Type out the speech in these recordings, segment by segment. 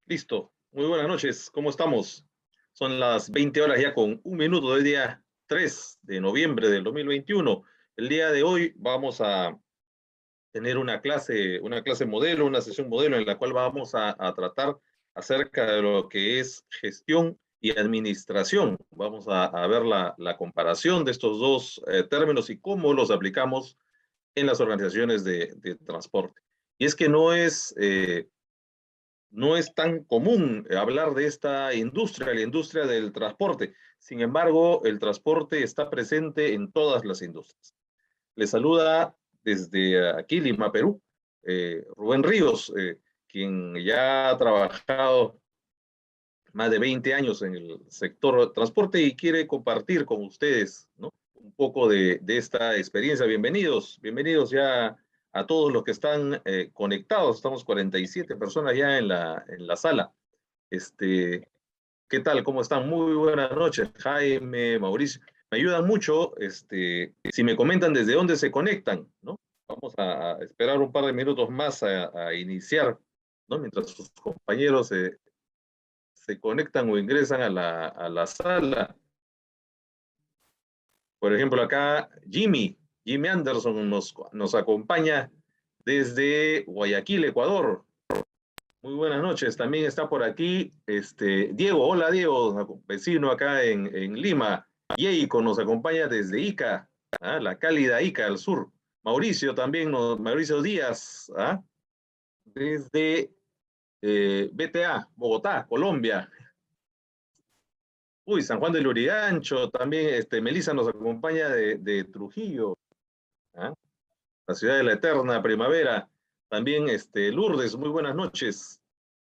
Listo. Muy buenas noches. ¿Cómo estamos? Son las 20 horas ya con un minuto del día 3 de noviembre del 2021. El día de hoy vamos a tener una clase modelo, una sesión modelo en la cual vamos a tratar acerca de lo que es gestión y administración. Vamos a ver la comparación de estos dos términos y cómo los aplicamos en las organizaciones de transporte. Y es que no es tan común hablar de esta industria, la industria del transporte. Sin embargo, el transporte está presente en todas las industrias. Le saluda desde aquí, Lima, Perú, Rubén Ríos, quien ya ha trabajado más de 20 años en el sector transporte y quiere compartir con ustedes, ¿no?, un poco de esta experiencia. Bienvenidos, bienvenidos ya a todos los que están conectados. Estamos 47 personas ya en la sala. Este, ¿Qué tal? ¿Cómo están? Muy buenas noches, Jaime, Mauricio. Me ayudan mucho, si me comentan desde dónde se conectan, ¿no? Vamos a esperar un par de minutos más a iniciar, ¿no? Mientras sus compañeros se conectan o ingresan a la sala. Por ejemplo, acá Jimmy Anderson nos acompaña desde Guayaquil, Ecuador. Muy buenas noches. También está por aquí Diego. Hola, Diego, vecino acá en Lima. Yeiko nos acompaña desde Ica, ¿ah? La cálida Ica al sur. Mauricio también, Mauricio Díaz, ¿ah? Desde BTA, Bogotá, Colombia. Uy, San Juan del Lurigancho, también Melissa nos acompaña de Trujillo, ¿ah? La ciudad de la eterna primavera. También Lourdes, muy buenas noches.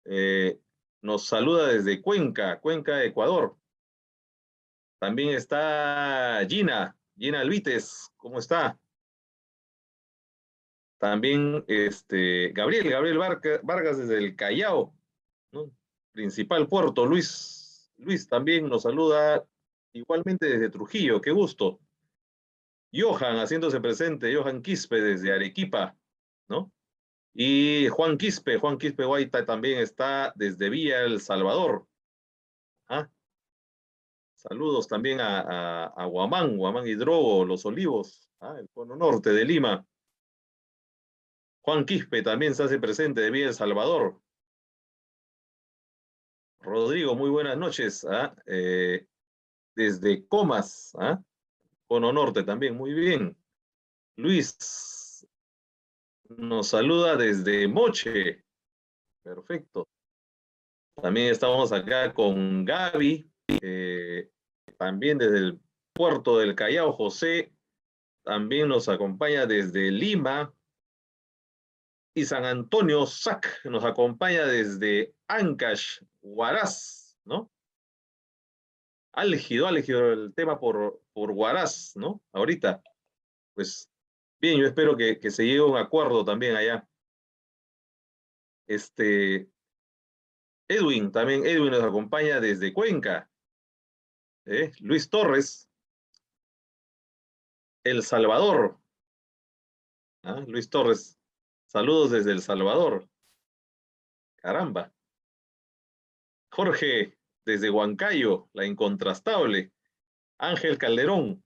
Eh, Nos saluda desde Cuenca, Ecuador. También está Gina Alvites, ¿cómo está? También Gabriel Vargas desde el Callao, ¿no? Principal puerto. Luis también nos saluda igualmente desde Trujillo, qué gusto. Johan haciéndose presente, Johan Quispe desde Arequipa, ¿no? Y Juan Quispe Guaita también está desde Villa El Salvador. ¿Ah? Saludos también a Huamán Hidrobo, Los Olivos, ¿ah? El cono norte de Lima. Juan Quispe también se hace presente de Villa El Salvador. Rodrigo, muy buenas noches, ¿ah? Desde Comas, ¿ah? Cono norte también, muy bien. Luis nos saluda desde Moche, perfecto. También estamos acá con Gaby, también desde el puerto del Callao. José también nos acompaña desde Lima. Y San Antonio Sac nos acompaña desde Ancash, Huaraz, ¿no? Álgido el tema por Huaraz, ¿no? Ahorita, pues bien, yo espero que se llegue a un acuerdo también allá. Este, Edwin nos acompaña desde Cuenca. Luis Torres, El Salvador. ¿Ah? Luis Torres, saludos desde El Salvador. Caramba. Jorge, desde Huancayo, la incontrastable. Ángel Calderón,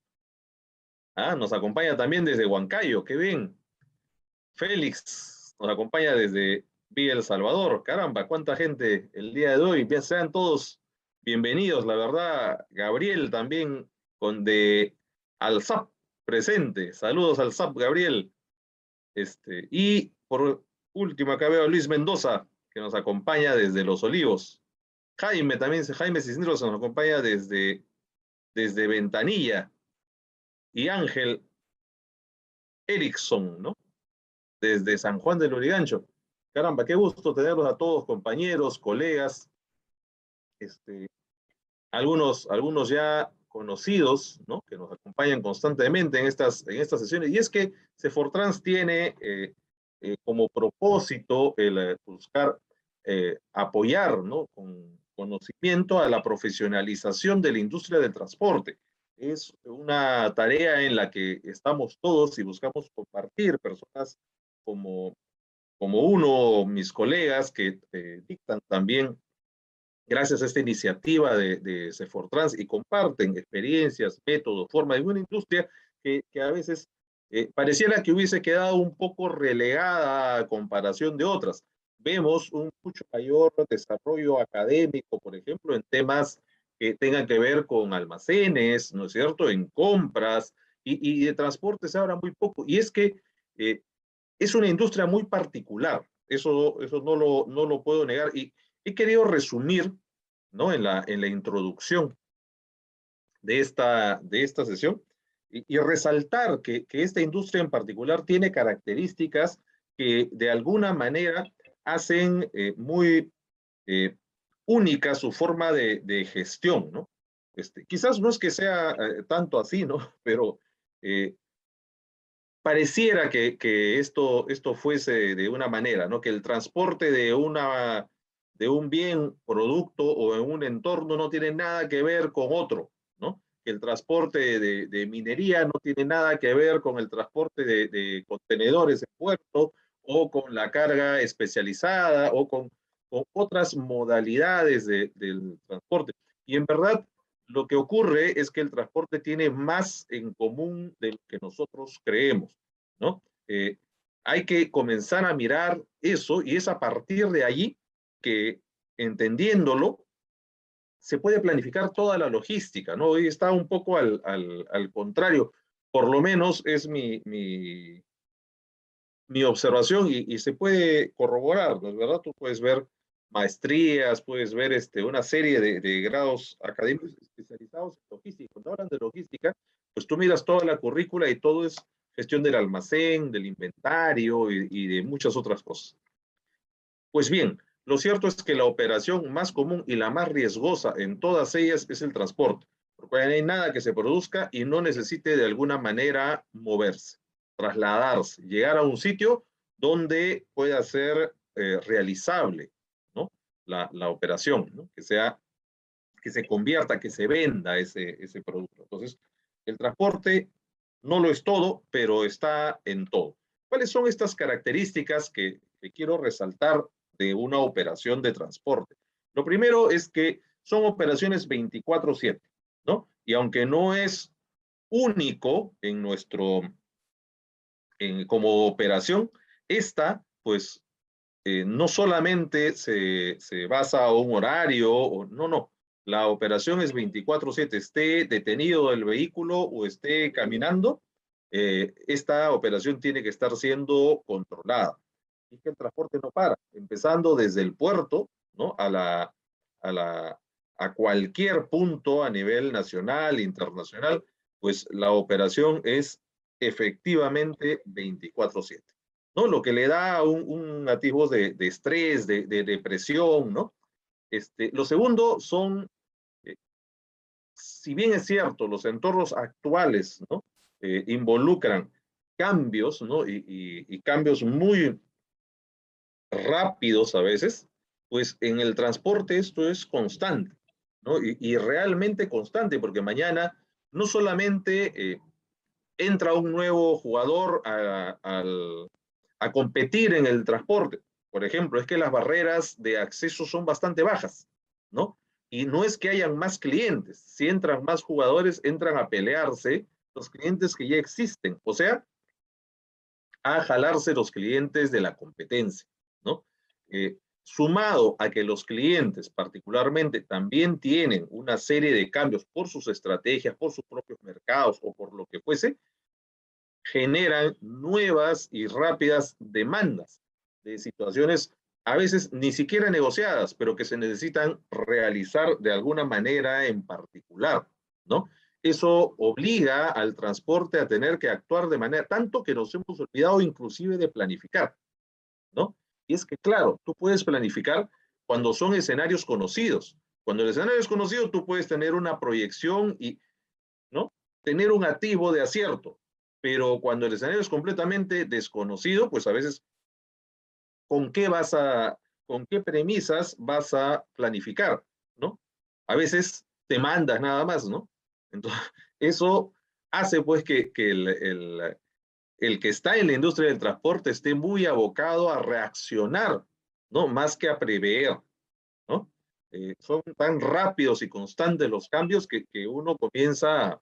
nos acompaña también desde Huancayo, qué bien. Félix nos acompaña desde Villa El Salvador. Caramba, cuánta gente el día de hoy. Bien, sean todos bienvenidos, la verdad. Gabriel también con de Alzap presente. Saludos al SAP, Gabriel. Y por último, acá veo a Luis Mendoza, que nos acompaña desde Los Olivos. Jaime Cisneros nos acompaña desde Ventanilla. Y Ángel Erickson, ¿no? Desde San Juan del Lurigancho. Caramba, qué gusto tenerlos a todos, compañeros, colegas, este, algunos ya conocidos, ¿no?, que nos acompañan constantemente en estas sesiones. Y es que Cefortrans tiene como propósito el buscar apoyar, ¿no?, con conocimiento a la profesionalización de la industria del transporte. Es una tarea en la que estamos todos y buscamos compartir personas como como uno, mis colegas que dictan también gracias a esta iniciativa de Cefortrans y comparten experiencias, métodos, formas de una industria que a veces pareciera que hubiese quedado un poco relegada a comparación de otras. Vemos un mucho mayor desarrollo académico, por ejemplo, en temas que tengan que ver con almacenes, ¿no es cierto?, en compras, y de transporte se habla muy poco. Y es que eh, es una industria muy particular, eso no lo puedo negar. Y he querido resumir, ¿no?, en la introducción de esta sesión y resaltar que esta industria en particular tiene características que de alguna manera hacen muy eh, única su forma de gestión, ¿no? Quizás no es que sea tanto así, ¿no? Pero eh, pareciera que esto fuese de una manera, ¿no? Que el transporte de un bien, producto o en un entorno no tiene nada que ver con otro, ¿no? Que el transporte de minería no tiene nada que ver con el transporte de contenedores en puerto o con la carga especializada o con otras modalidades del transporte. Y en verdad, lo que ocurre es que el transporte tiene más en común de lo que nosotros creemos, ¿no? Hay que comenzar a mirar eso y es a partir de allí que, entendiéndolo, se puede planificar toda la logística, ¿no? Hoy está un poco al contrario, por lo menos es mi observación y se puede corroborar, ¿no es verdad? Tú puedes ver maestrías, puedes ver una serie de grados académicos especializados en logística. Cuando hablan de logística, pues tú miras toda la currícula y todo es gestión del almacén, del inventario y de muchas otras cosas. Pues bien, lo cierto es que la operación más común y la más riesgosa en todas ellas es el transporte, porque no hay nada que se produzca y no necesite de alguna manera moverse, trasladarse, llegar a un sitio donde pueda ser realizable, ¿no?, la operación, ¿no?, que sea, que se convierta, que se venda ese producto. Entonces, el transporte no lo es todo, pero está en todo. ¿Cuáles son estas características que quiero resaltar de una operación de transporte? Lo primero es que son operaciones 24/7, ¿no? Y aunque no es único en como operación, esta, pues, no solamente se basa a un horario, no, la operación es 24/7, esté detenido el vehículo o esté caminando, esta operación tiene que estar siendo controlada. Y que el transporte no para, empezando desde el puerto, ¿no?, a, la, a cualquier punto a nivel nacional, internacional, pues la operación es efectivamente 24/7, ¿no? Lo que le da un atisbo de estrés, de depresión, ¿no? Lo segundo son, eh, si bien es cierto, los entornos actuales, ¿no?, involucran cambios, ¿no?, y cambios muy rápidos a veces, pues en el transporte esto es constante, ¿no? Y realmente constante, porque mañana no solamente entra un nuevo jugador a competir en el transporte. Por ejemplo, es que las barreras de acceso son bastante bajas, ¿no? Y no es que hayan más clientes. Si entran más jugadores, entran a pelearse los clientes que ya existen, o sea, a jalarse los clientes de la competencia, ¿no? Sumado a que los clientes particularmente también tienen una serie de cambios por sus estrategias, por sus propios mercados o por lo que fuese, generan nuevas y rápidas demandas de situaciones a veces ni siquiera negociadas, pero que se necesitan realizar de alguna manera en particular, ¿no? Eso obliga al transporte a tener que actuar de manera, tanto que nos hemos olvidado inclusive de planificar, ¿no? Y es que, claro, tú puedes planificar cuando son escenarios conocidos. Cuando el escenario es conocido, tú puedes tener una proyección y, ¿no?, tener un activo de acierto, pero cuando el escenario es completamente desconocido, pues a veces, ¿con qué con qué premisas vas a planificar, ¿no? A veces te mandas nada más, ¿no? Entonces, eso hace pues que el que está en la industria del transporte esté muy abocado a reaccionar, ¿no? Más que a prever, ¿no? Son tan rápidos y constantes los cambios que uno comienza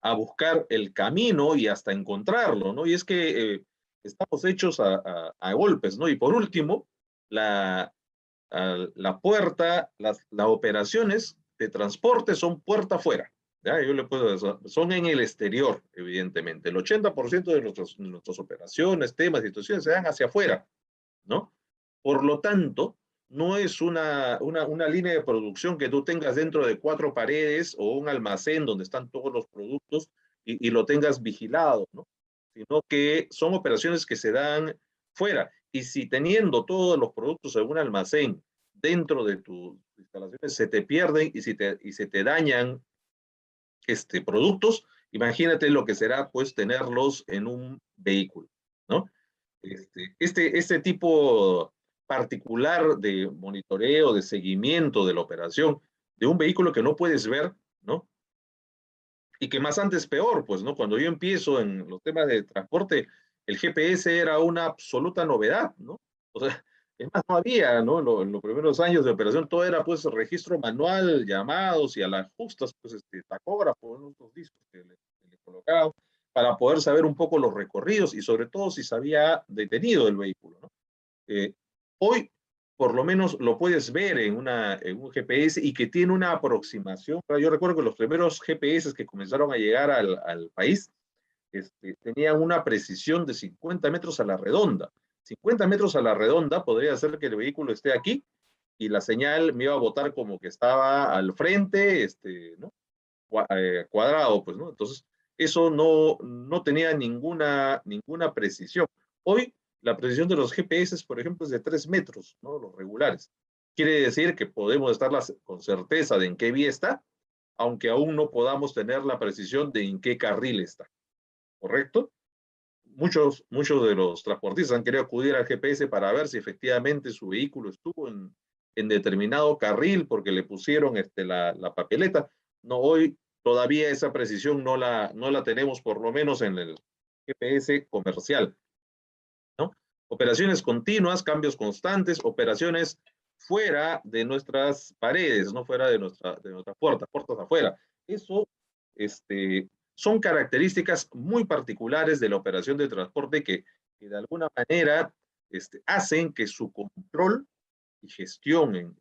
a buscar el camino y hasta encontrarlo, ¿no? Y es que estamos hechos a golpes, ¿no? Y por último, la, la puerta, las operaciones de transporte son puerta afuera. ¿Ya? Yo le puedo decir, son en el exterior, evidentemente. El 80% de nuestras operaciones, temas, situaciones se dan hacia afuera, ¿no? Por lo tanto, no es una línea de producción que tú tengas dentro de cuatro paredes o un almacén donde están todos los productos y lo tengas vigilado, ¿no? Sino que son operaciones que se dan fuera. Y si teniendo todos los productos en un almacén dentro de tus instalaciones se te pierden y se te dañan productos, imagínate lo que será pues tenerlos en un vehículo, ¿no? Este tipo particular de monitoreo, de seguimiento de la operación de un vehículo que no puedes ver, ¿no? Y que más antes peor, pues, ¿no? Cuando yo empiezo en los temas de transporte, el GPS era una absoluta novedad, ¿no? O sea, es más, no había, ¿no? En los primeros años de operación todo era, pues, registro manual, llamados y a las justas, pues, tacógrafo, ¿no? Los discos que le colocaban para poder saber un poco los recorridos y sobre todo si se había detenido el vehículo, ¿no? Hoy por lo menos lo puedes ver en un GPS y que tiene una aproximación. Yo recuerdo que los primeros GPS que comenzaron a llegar al país tenían una precisión de 50 metros a la redonda. 50 metros a la redonda podría ser que el vehículo esté aquí y la señal me iba a botar como que estaba al frente, ¿no? Cuadrado, pues, ¿no? Entonces, eso no tenía ninguna precisión. Hoy, la precisión de los GPS, por ejemplo, es de 3 metros, ¿no? Los regulares. Quiere decir que podemos estar con certeza de en qué vía está, aunque aún no podamos tener la precisión de en qué carril está, ¿correcto? Muchos de los transportistas han querido acudir al GPS para ver si efectivamente su vehículo estuvo en determinado carril porque le pusieron la papeleta. No, hoy todavía esa precisión no la tenemos, por lo menos en el GPS comercial, ¿no? Operaciones continuas, cambios constantes, operaciones fuera de nuestras paredes, no fuera de nuestras puertas afuera. Eso, son características muy particulares de la operación de transporte que de alguna manera hacen que su control y gestión en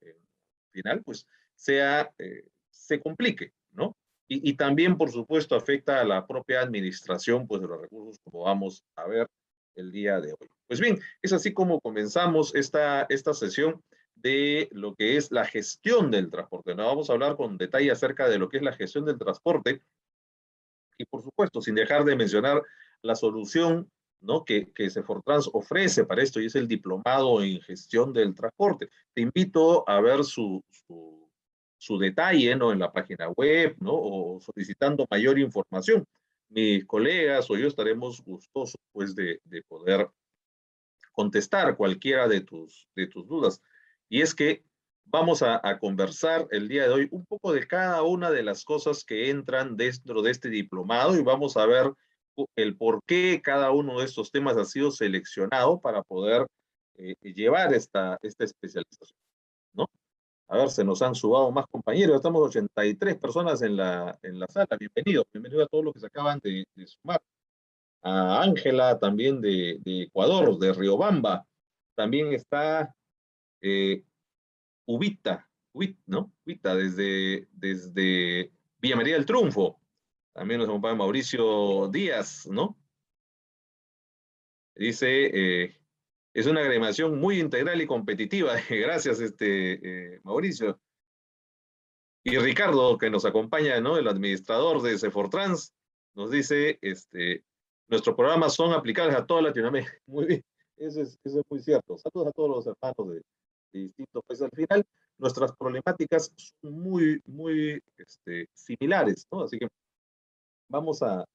final, pues, se complique, ¿no? Y también, por supuesto, afecta a la propia administración, pues, de los recursos, como vamos a ver el día de hoy. Pues bien, es así como comenzamos esta sesión de lo que es la gestión del transporte. Nos vamos a hablar con detalle acerca de lo que es la gestión del transporte y, por supuesto, sin dejar de mencionar la solución, ¿no? que Sefortrans ofrece para esto y es el diplomado en gestión del transporte. Te invito a ver su detalle, ¿no? En la página web, ¿no? O solicitando mayor información. Mis colegas o yo estaremos gustosos, pues, de poder contestar cualquiera de tus dudas. Y es que vamos a conversar el día de hoy un poco de cada una de las cosas que entran dentro de este diplomado y vamos a ver el por qué cada uno de estos temas ha sido seleccionado para poder llevar esta especialización, ¿no? A ver, se nos han sumado más compañeros, estamos 83 personas en la sala. Bienvenido a todos los que se acaban de sumar. A Ángela, también de Ecuador, de Riobamba. También está eh, ¿no? Ubita, desde Villa María del Triunfo. También nos acompaña Mauricio Díaz, ¿no? Dice, es una agremiación muy integral y competitiva. Gracias, Mauricio. Y Ricardo, que nos acompaña, ¿no? El administrador de Sefortrans, nos dice, nuestros programas son aplicables a toda Latinoamérica. Muy bien, eso es muy cierto. Saludos a todos los hermanos de distintos países. Al final, nuestras problemáticas son muy similares, ¿no? Así que vamos a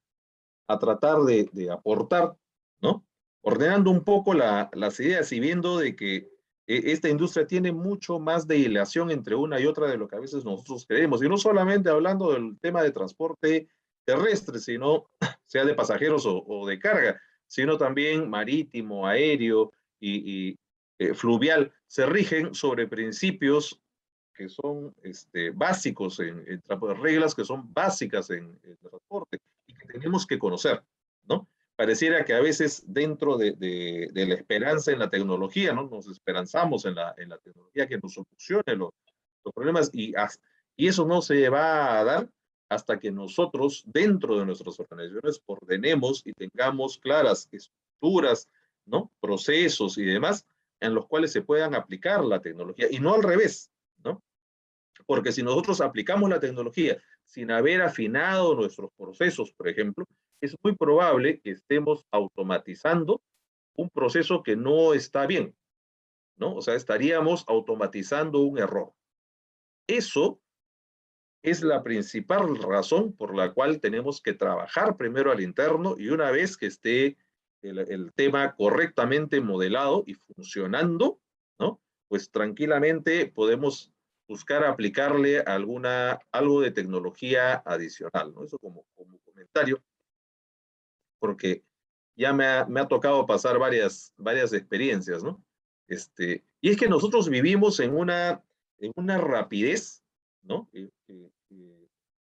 tratar de aportar, ¿no? Ordenando un poco las ideas y viendo de que esta industria tiene mucho más de hilación entre una y otra de lo que a veces nosotros creemos. Y no solamente hablando del tema de transporte terrestre, sino sea de pasajeros o de carga, sino también marítimo, aéreo y fluvial, se rigen sobre principios que son básicos reglas que son básicas en transporte y que tenemos que conocer, ¿no? Pareciera que a veces dentro de la esperanza en la tecnología, ¿no? Nos esperanzamos en la tecnología que nos solucione los problemas y eso no se va a dar hasta que nosotros dentro de nuestras organizaciones ordenemos y tengamos claras estructuras, ¿no? Procesos y demás en los cuales se puedan aplicar la tecnología y no al revés, ¿no? Porque si nosotros aplicamos la tecnología sin haber afinado nuestros procesos, por ejemplo, es muy probable que estemos automatizando un proceso que no está bien, ¿no? O sea, estaríamos automatizando un error. Eso es la principal razón por la cual tenemos que trabajar primero al interno y una vez que esté el tema correctamente modelado y funcionando, ¿no? Pues tranquilamente podemos buscar aplicarle algo de tecnología adicional, ¿no? Eso como comentario, porque ya me ha tocado pasar varias experiencias, ¿no? Y es que nosotros vivimos en una rapidez, ¿no?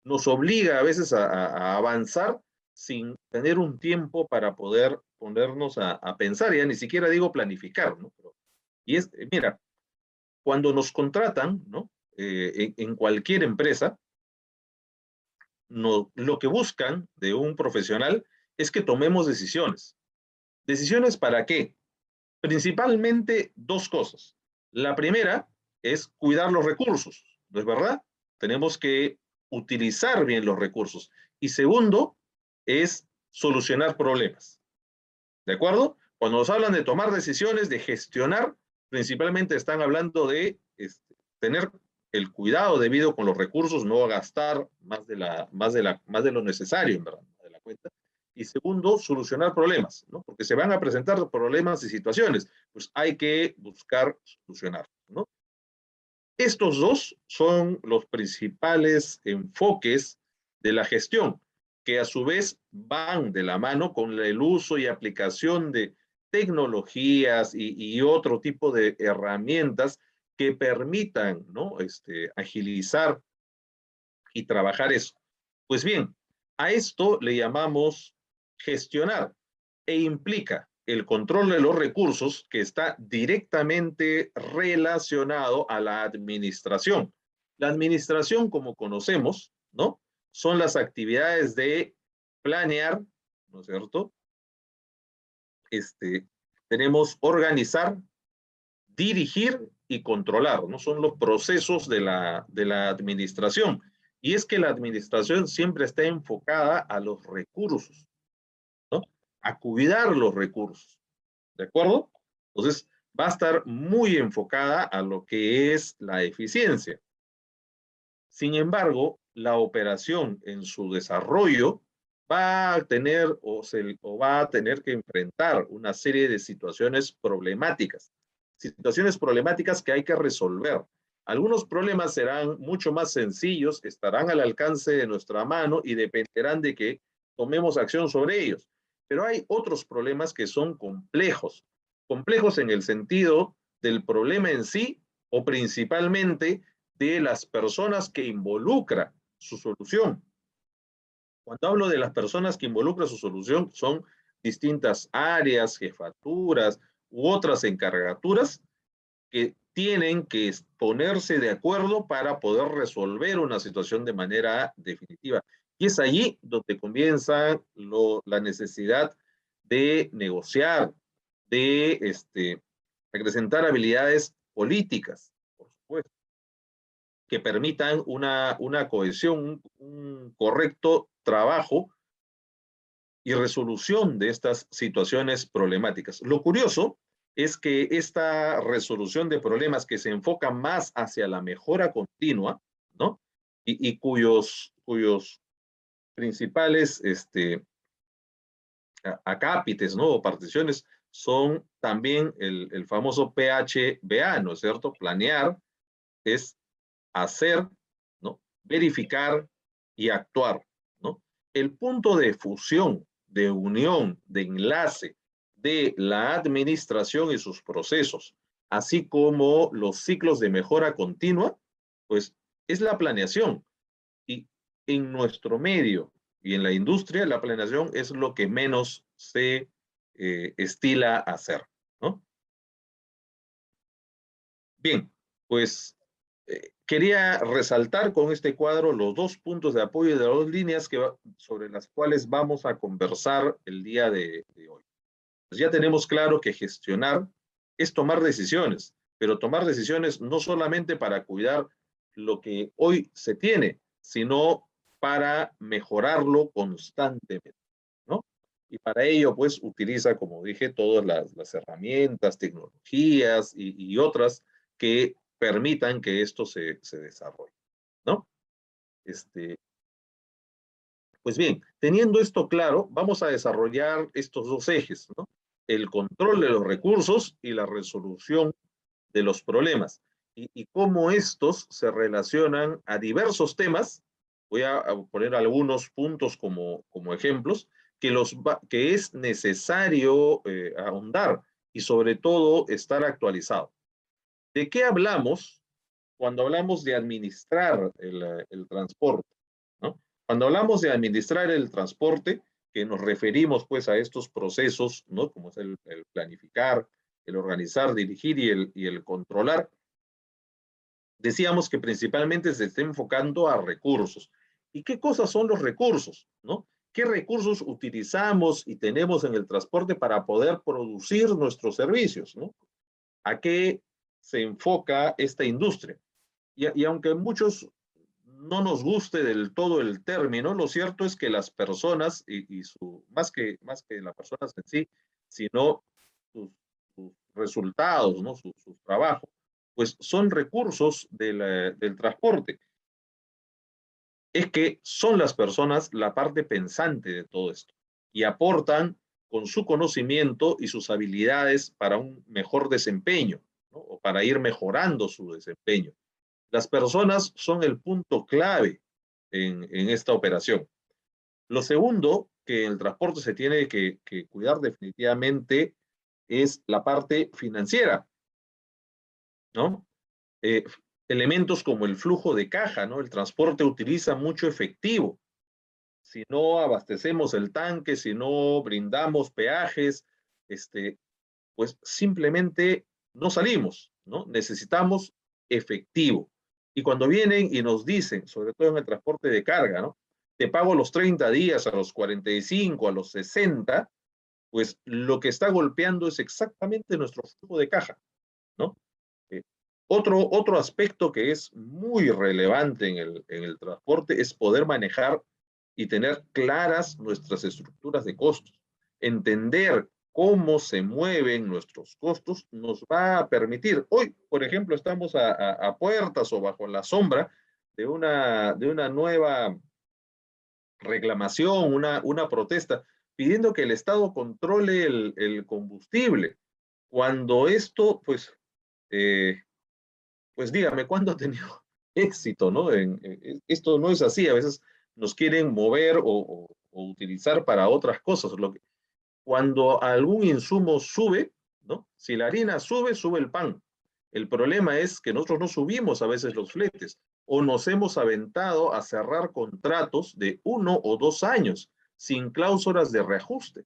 Nos obliga a veces a avanzar sin tener un tiempo para poder ponernos a pensar, ya ni siquiera digo planificar, ¿no? Mira, cuando nos contratan, ¿no? En cualquier empresa, no, lo que buscan de un profesional es que tomemos decisiones. ¿Decisiones para qué? Principalmente dos cosas. La primera es cuidar los recursos, ¿no es verdad? Tenemos que utilizar bien los recursos. Y segundo, es solucionar problemas. ¿De acuerdo? Cuando nos hablan de tomar decisiones, de gestionar, principalmente están hablando de tener el cuidado debido con los recursos, no gastar más de lo necesario, en verdad, de la cuenta. Y segundo, solucionar problemas, ¿no? Porque se van a presentar problemas y situaciones, pues hay que buscar solucionar, ¿no? Estos dos son los principales enfoques de la gestión, que a su vez van de la mano con el uso y aplicación de tecnologías y otro tipo de herramientas que permitan, ¿no? Agilizar y trabajar eso. Pues bien, a esto le llamamos gestionar e implica el control de los recursos que está directamente relacionado a la administración. La administración, como conocemos, ¿no? Son las actividades de planear, ¿no es cierto? Tenemos organizar, dirigir y controlar, ¿no? Son los procesos de la administración. Y es que la administración siempre está enfocada a los recursos, ¿no? A cuidar los recursos, ¿de acuerdo? Entonces, va a estar muy enfocada a lo que es la eficiencia. Sin embargo, la operación en su desarrollo va a tener o va a tener que enfrentar una serie de situaciones problemáticas que hay que resolver. Algunos problemas serán mucho más sencillos, estarán al alcance de nuestra mano y dependerán de que tomemos acción sobre ellos. Pero hay otros problemas que son complejos en el sentido del problema en sí o principalmente de las personas que involucra su solución. Cuando hablo de las personas que involucra su solución, son distintas áreas, jefaturas u otras encargaturas que tienen que ponerse de acuerdo para poder resolver una situación de manera definitiva. Y es allí donde comienza la necesidad de negociar, de acrecentar habilidades políticas, por supuesto, que permitan una cohesión, un correcto trabajo y resolución de estas situaciones problemáticas. Lo curioso es que esta resolución de problemas que se enfoca más hacia la mejora continua, ¿no? Y cuyos principales acápites, ¿no? O particiones son también el famoso PHBA, ¿no es cierto? Planear es hacer, ¿no? Verificar y actuar, ¿no? El punto de fusión de unión, de enlace de la administración y sus procesos, así como los ciclos de mejora continua, pues es la planeación. Y en nuestro medio y en la industria, la planeación es lo que menos se estila hacer, ¿no? Bien, pues quería resaltar con este cuadro los dos puntos de apoyo de las dos líneas sobre las cuales vamos a conversar el día de hoy. Pues ya tenemos claro que gestionar es tomar decisiones, pero tomar decisiones no solamente para cuidar lo que hoy se tiene, sino para mejorarlo constantemente, ¿no? Y para ello, pues, utiliza, como dije, todas las herramientas, tecnologías y otras que permitan que esto se desarrolle, ¿no? Este, pues bien, teniendo esto claro, vamos a desarrollar estos dos ejes, ¿no? El control de los recursos y la resolución de los problemas. Y cómo estos se relacionan a diversos temas. Voy a poner algunos puntos como ejemplos que es necesario ahondar y sobre todo estar actualizado. ¿De qué hablamos cuando hablamos de administrar el transporte? ¿No? Cuando hablamos de administrar el transporte, que nos referimos pues a estos procesos, ¿no? Como es el planificar, el organizar, dirigir y el controlar, decíamos que principalmente se está enfocando a recursos. ¿Y qué cosas son los recursos? ¿No? ¿Qué recursos utilizamos y tenemos en el transporte para poder producir nuestros servicios? ¿No? ¿A qué se enfoca esta industria? Y aunque a muchos no nos guste del todo el término, lo cierto es que las personas, más que las personas en sí, sino sus, sus resultados, ¿no? Su trabajo, pues son recursos del transporte. Es que son las personas la parte pensante de todo esto y aportan con su conocimiento y sus habilidades para un mejor desempeño, ¿no? O para ir mejorando su desempeño. Las personas son el punto clave en esta operación. Lo segundo que el transporte se tiene que cuidar definitivamente es la parte financiera, ¿no? Eh, elementos como el flujo de caja, ¿no? El transporte utiliza mucho efectivo. Si no abastecemos el tanque, si no brindamos peajes, este, pues simplemente no salimos, ¿no? Necesitamos efectivo. Y cuando vienen y nos dicen, sobre todo en el transporte de carga, ¿no? Te pago a los 30 días, a los 45, a los 60, pues lo que está golpeando es exactamente nuestro flujo de caja, ¿no? Eh, otro aspecto que es muy relevante en el transporte es poder manejar y tener claras nuestras estructuras de costos. Entender cómo se mueven nuestros costos nos va a permitir. Hoy, por ejemplo, estamos a puertas o bajo la sombra de una nueva reclamación, una protesta, pidiendo que el Estado controle el combustible. Cuando esto, eh, pues dígame, ¿cuándo ha tenido éxito, no? Esto no es así, a veces nos quieren mover o utilizar para otras cosas. Cuando algún insumo sube, ¿no? Si la harina sube, sube el pan. El problema es que nosotros no subimos a veces los fletes o nos hemos aventado a cerrar contratos de 1 o 2 años sin cláusulas de reajuste.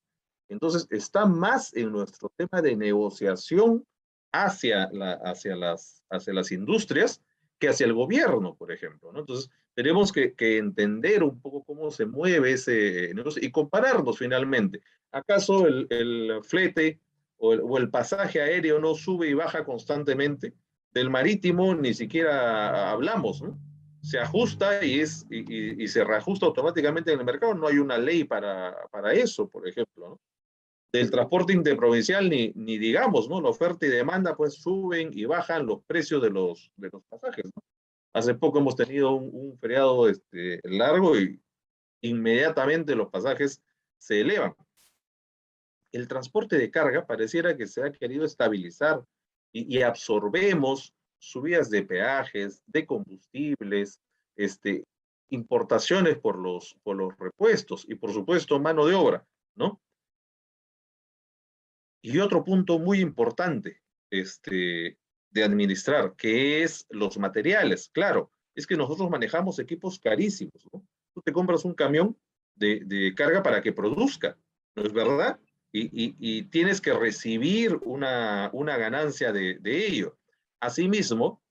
Entonces, está más en nuestro tema de negociación hacia las industrias que hacia el gobierno, por ejemplo, ¿no? Entonces, tenemos que entender un poco cómo se mueve ese negocio y compararnos finalmente. ¿Acaso el flete o el pasaje aéreo no sube y baja constantemente? Del marítimo ni siquiera hablamos, ¿no? Se ajusta y se reajusta automáticamente en el mercado. No hay una ley para eso, por ejemplo, ¿no? Del transporte interprovincial ni digamos, ¿no? La oferta y demanda pues suben y bajan los precios de los pasajes, ¿no? Hace poco hemos tenido un feriado largo y inmediatamente los pasajes se elevan. El transporte de carga pareciera que se ha querido estabilizar y absorbemos subidas de peajes, de combustibles, este, importaciones por los repuestos y por supuesto mano de obra. ¿no? Y otro punto muy importante de administrar, que es los materiales. Claro, es que nosotros manejamos equipos carísimos, ¿no? Tú te compras un camión de carga para que produzca, ¿no es verdad? Y tienes que recibir una ganancia de ello. Asimismo,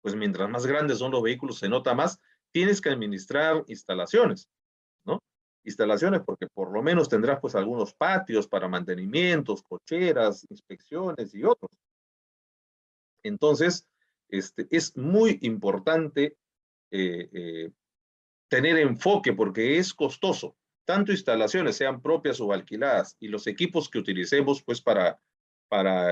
pues mientras más grandes son los vehículos, se nota más, tienes que administrar instalaciones, ¿no? Instalaciones porque por lo menos tendrás pues algunos patios para mantenimientos, cocheras, inspecciones y otros. Entonces, es muy importante eh, eh, tener enfoque porque es costoso, tanto instalaciones sean propias o alquiladas y los equipos que utilicemos pues para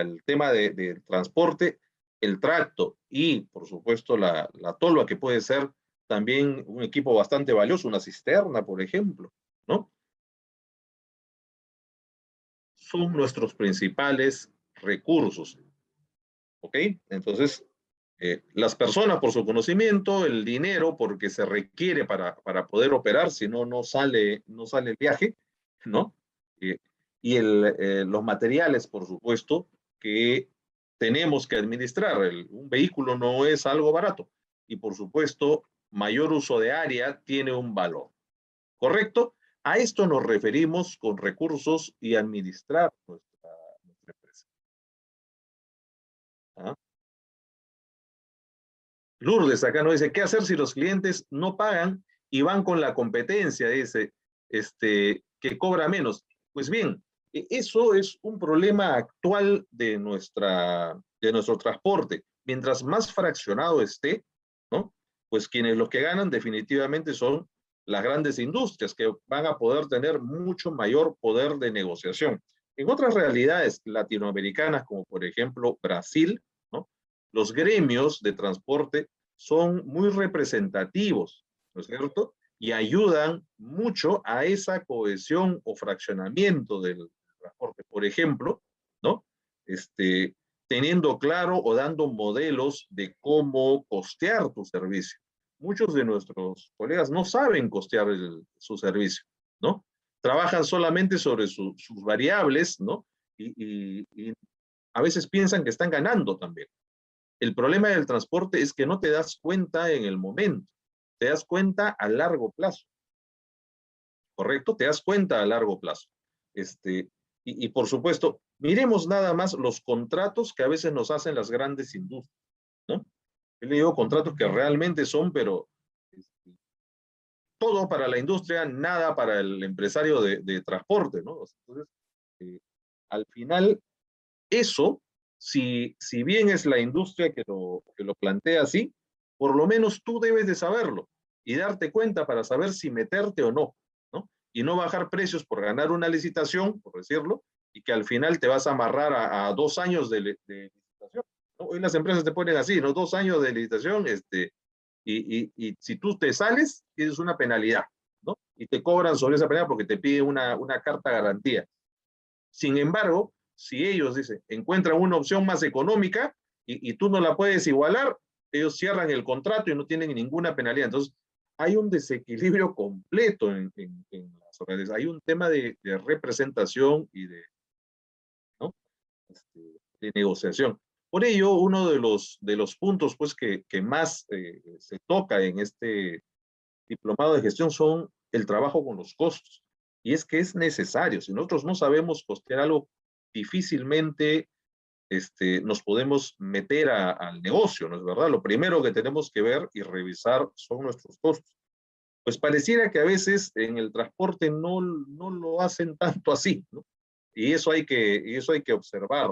el tema de transporte, el tracto y por supuesto la tolva que puede ser también un equipo bastante valioso, una cisterna por ejemplo, ¿no? Son nuestros principales recursos, ¿ok? Entonces, las personas por su conocimiento, el dinero porque se requiere para poder operar, si no, no sale el viaje, ¿no? Eh, y los materiales, por supuesto, que tenemos que administrar. Un vehículo no es algo barato y, por supuesto, mayor uso de área tiene un valor, ¿correcto? A esto nos referimos con recursos y administrar nuestra empresa. ¿Ah? Lourdes acá nos dice, ¿qué hacer si los clientes no pagan y van con la competencia? Dice, que cobra menos. Pues bien, eso es un problema actual de nuestro transporte. Mientras más fraccionado esté, ¿no? Pues los que ganan definitivamente son las grandes industrias que van a poder tener mucho mayor poder de negociación. En otras realidades latinoamericanas, como por ejemplo Brasil, ¿no? Los gremios de transporte son muy representativos, ¿no es cierto? Y ayudan mucho a esa cohesión o fraccionamiento del transporte. Por ejemplo, ¿no? Teniendo claro o dando modelos de cómo costear tu servicio. Muchos de nuestros colegas no saben costear su servicio, ¿no? Trabajan solamente sobre sus variables, ¿no? Y a veces piensan que están ganando también. El problema del transporte es que no te das cuenta en el momento, te das cuenta a largo plazo, ¿correcto? Te das cuenta a largo plazo. Y por supuesto, miremos nada más los contratos que a veces nos hacen las grandes industrias, ¿no? Yo le digo contratos que realmente son, pero este, todo para la industria, nada para el empresario de transporte, ¿no? Entonces, eh, al final, eso, si bien es la industria que lo plantea así, por lo menos tú debes de saberlo y darte cuenta para saber si meterte o no, ¿no? Y no bajar precios por ganar una licitación, por decirlo, y que al final te vas a amarrar a 2 años de licitación, ¿no? Hoy las empresas te ponen así, ¿no? 2 años de licitación, y si tú te sales, tienes una penalidad, ¿no? Y te cobran sobre esa penalidad porque te piden una carta garantía. Sin embargo, si ellos, dice, encuentran una opción más económica y tú no la puedes igualar, ellos cierran el contrato y no tienen ninguna penalidad. Entonces, hay un desequilibrio completo en las organizaciones. Hay un tema de representación y ¿no? este, de negociación. Por ello, uno de los puntos pues, que más se toca en este diplomado de gestión son el trabajo con los costos. Y es que es necesario. Si nosotros no sabemos costear algo, difícilmente nos podemos meter al negocio, ¿no es verdad? Lo primero que tenemos que ver y revisar son nuestros costos. Pues pareciera que a veces en el transporte no lo hacen tanto así, ¿no? Y eso hay que observar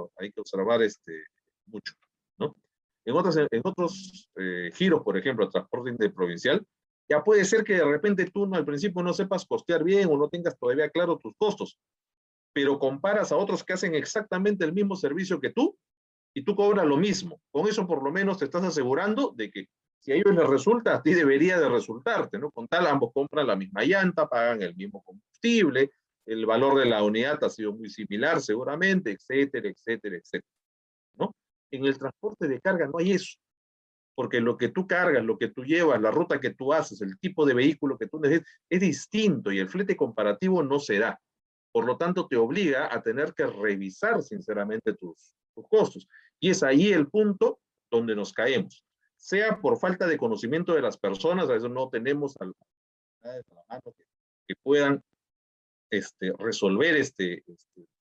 mucho, ¿no? En otros giros, por ejemplo, transporte interprovincial, ya puede ser que de repente tú al principio no sepas costear bien o no tengas todavía claro tus costos, pero comparas a otros que hacen exactamente el mismo servicio que tú y tú cobras lo mismo. Con eso por lo menos te estás asegurando de que si a ellos les resulta, a ti debería de resultarte, ¿no? Con tal, ambos compran la misma llanta, pagan el mismo combustible, el valor de la unidad ha sido muy similar seguramente, etcétera, etcétera, etcétera, ¿no? En el transporte de carga no hay eso, porque lo que tú cargas, lo que tú llevas, la ruta que tú haces, el tipo de vehículo que tú necesitas, es distinto y el flete comparativo no se da. Por lo tanto, te obliga a tener que revisar sinceramente tus costos. Y es ahí el punto donde nos caemos. Sea por falta de conocimiento de las personas, a veces no tenemos a la mano que puedan resolver este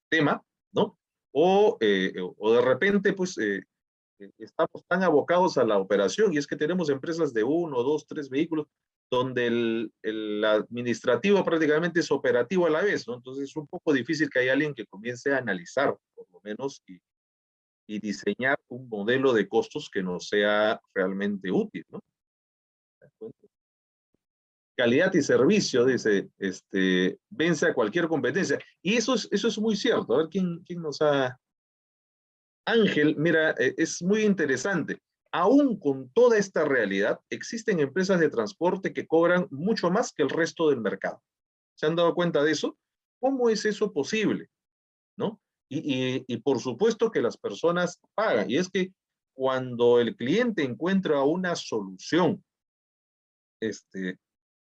tema, ¿no? O de repente, pues, estamos tan abocados a la operación y es que tenemos empresas de 1, 2, 3 vehículos donde el administrativo prácticamente es operativo a la vez, ¿no? Entonces es un poco difícil que haya alguien que comience a analizar, por lo menos, y diseñar un modelo de costos que nos sea realmente útil, ¿no? Calidad y servicio, dice, vence a cualquier competencia. Y eso es muy cierto. A ver, ¿quién nos ha... Ángel, mira, es muy interesante. Aún con toda esta realidad, existen empresas de transporte que cobran mucho más que el resto del mercado. ¿Se han dado cuenta de eso? ¿Cómo es eso posible? ¿No? Y por supuesto que las personas pagan. Y es que cuando el cliente encuentra una solución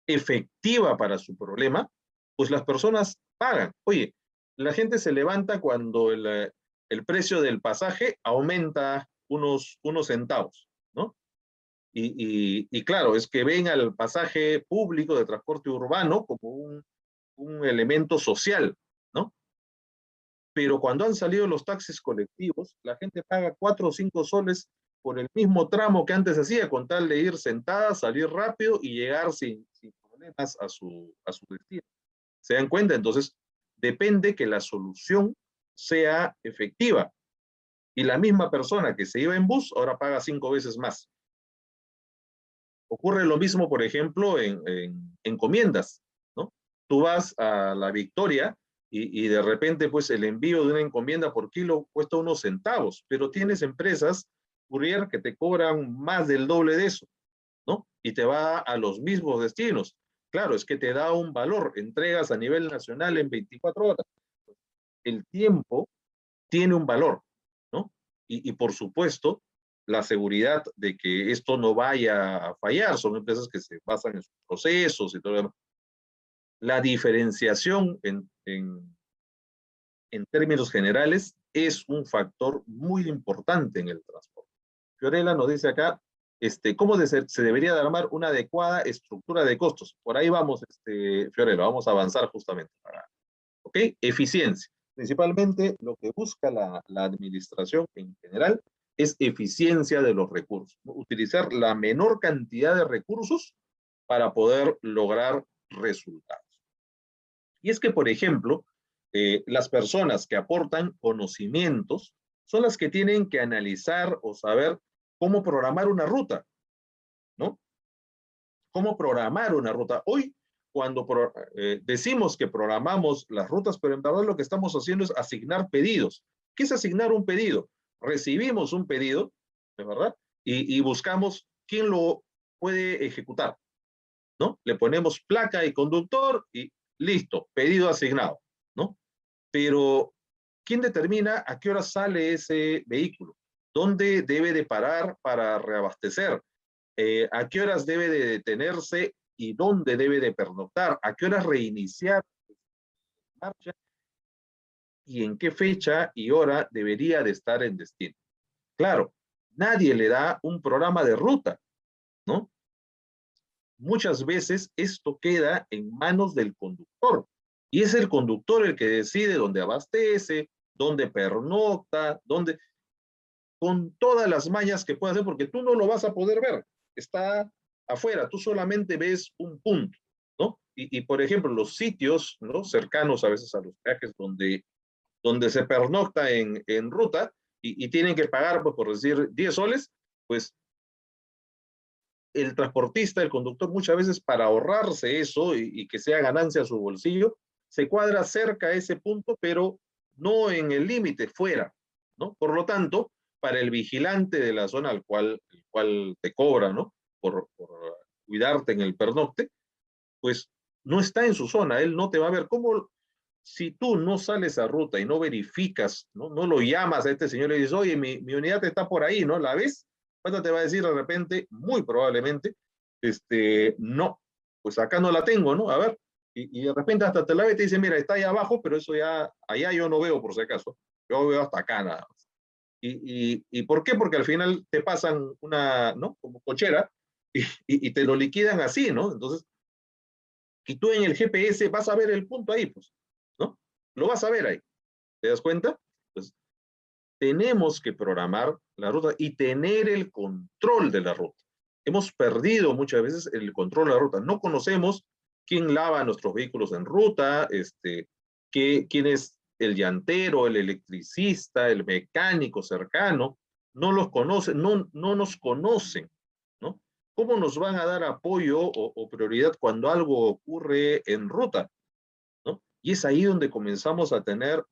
efectiva para su problema, pues las personas pagan. Oye, la gente se levanta cuando el precio del pasaje aumenta unos centavos, ¿no? Y claro, es que ven al pasaje público de transporte urbano como un elemento social, ¿no? Pero cuando han salido los taxis colectivos, la gente paga 4 o 5 soles por el mismo tramo que antes hacía, con tal de ir sentada, salir rápido y llegar sin problemas a su destino. ¿Se dan cuenta? Entonces, depende que la solución sea efectiva. Y la misma persona que se iba en bus ahora paga 5 veces más. Ocurre lo mismo, por ejemplo, en encomiendas, ¿no? Tú vas a la Victoria y de repente, pues, el envío de una encomienda por kilo cuesta unos centavos, pero tienes empresas, courier, que te cobran más del doble de eso, ¿no? Y te va a los mismos destinos. Claro, es que te da un valor, entregas a nivel nacional en 24 horas. El tiempo tiene un valor, ¿no? Y por supuesto, la seguridad de que esto no vaya a fallar, son empresas que se basan en sus procesos y todo lo demás. La diferenciación en términos generales es un factor muy importante en el transporte. Fiorella nos dice acá, ¿cómo se debería de armar una adecuada estructura de costos? Por ahí vamos, Fiorella, vamos a avanzar justamente. ¿Ok? Eficiencia. Principalmente lo que busca la administración en general es eficiencia de los recursos. Utilizar la menor cantidad de recursos para poder lograr resultados. Y es que, por ejemplo, las personas que aportan conocimientos son las que tienen que analizar o saber cómo programar una ruta, ¿no? Cómo programar una ruta. Hoy, cuando decimos que programamos las rutas, pero en verdad lo que estamos haciendo es asignar pedidos. ¿Qué es asignar un pedido? Recibimos un pedido, ¿de verdad? Y buscamos quién lo puede ejecutar, ¿no? Le ponemos placa y conductor y listo, pedido asignado, ¿no? Pero, ¿quién determina a qué hora sale ese vehículo? ¿Dónde debe de parar para reabastecer? ¿A qué horas debe de detenerse y dónde debe de pernoctar? ¿A qué horas reiniciar la marcha? ¿Y en qué fecha y hora debería de estar en destino? Claro, nadie le da un programa de ruta, ¿no? Muchas veces esto queda en manos del conductor y es el conductor el que decide dónde abastece, dónde pernocta, dónde, con todas las mañas que puede hacer, porque tú no lo vas a poder ver, está afuera, tú solamente ves un punto, ¿no? Por ejemplo, los sitios, ¿no?, cercanos a veces a los viajes donde se pernocta en ruta y tienen que pagar, pues, por decir, 10 soles, pues el transportista, el conductor, muchas veces para ahorrarse eso y que sea ganancia a su bolsillo, se cuadra cerca a ese punto, pero no en el límite, fuera, ¿no? Por lo tanto, para el vigilante de la zona el cual te cobra, ¿no? Por cuidarte en el pernocte, pues no está en su zona, él no te va a ver. ¿Cómo? Si tú no sales a ruta y no verificas, no lo llamas a este señor y le dices, oye, mi unidad está por ahí, ¿no? ¿La ves? ¿Cuánto te va a decir de repente? Muy probablemente, no, pues acá no la tengo, ¿no? A ver, Y de repente hasta te la ve y te dice, mira, está ahí abajo, pero eso ya, allá yo no veo por si acaso. Yo veo hasta acá nada más. ¿Y por qué? Porque al final te pasan una, ¿no? Como cochera y te lo liquidan así, ¿no? Entonces, y tú en el GPS vas a ver el punto ahí, pues, ¿no? Lo vas a ver ahí. ¿Te das cuenta? Pues tenemos que programar la ruta y tener el control de la ruta. Hemos perdido muchas veces el control de la ruta. No conocemos quién lava nuestros vehículos en ruta, quién es el llantero, el electricista, el mecánico cercano. No los conocen, no nos conocen, ¿no? ¿Cómo nos van a dar apoyo o prioridad cuando algo ocurre en ruta, ¿no? Y es ahí donde comenzamos a tener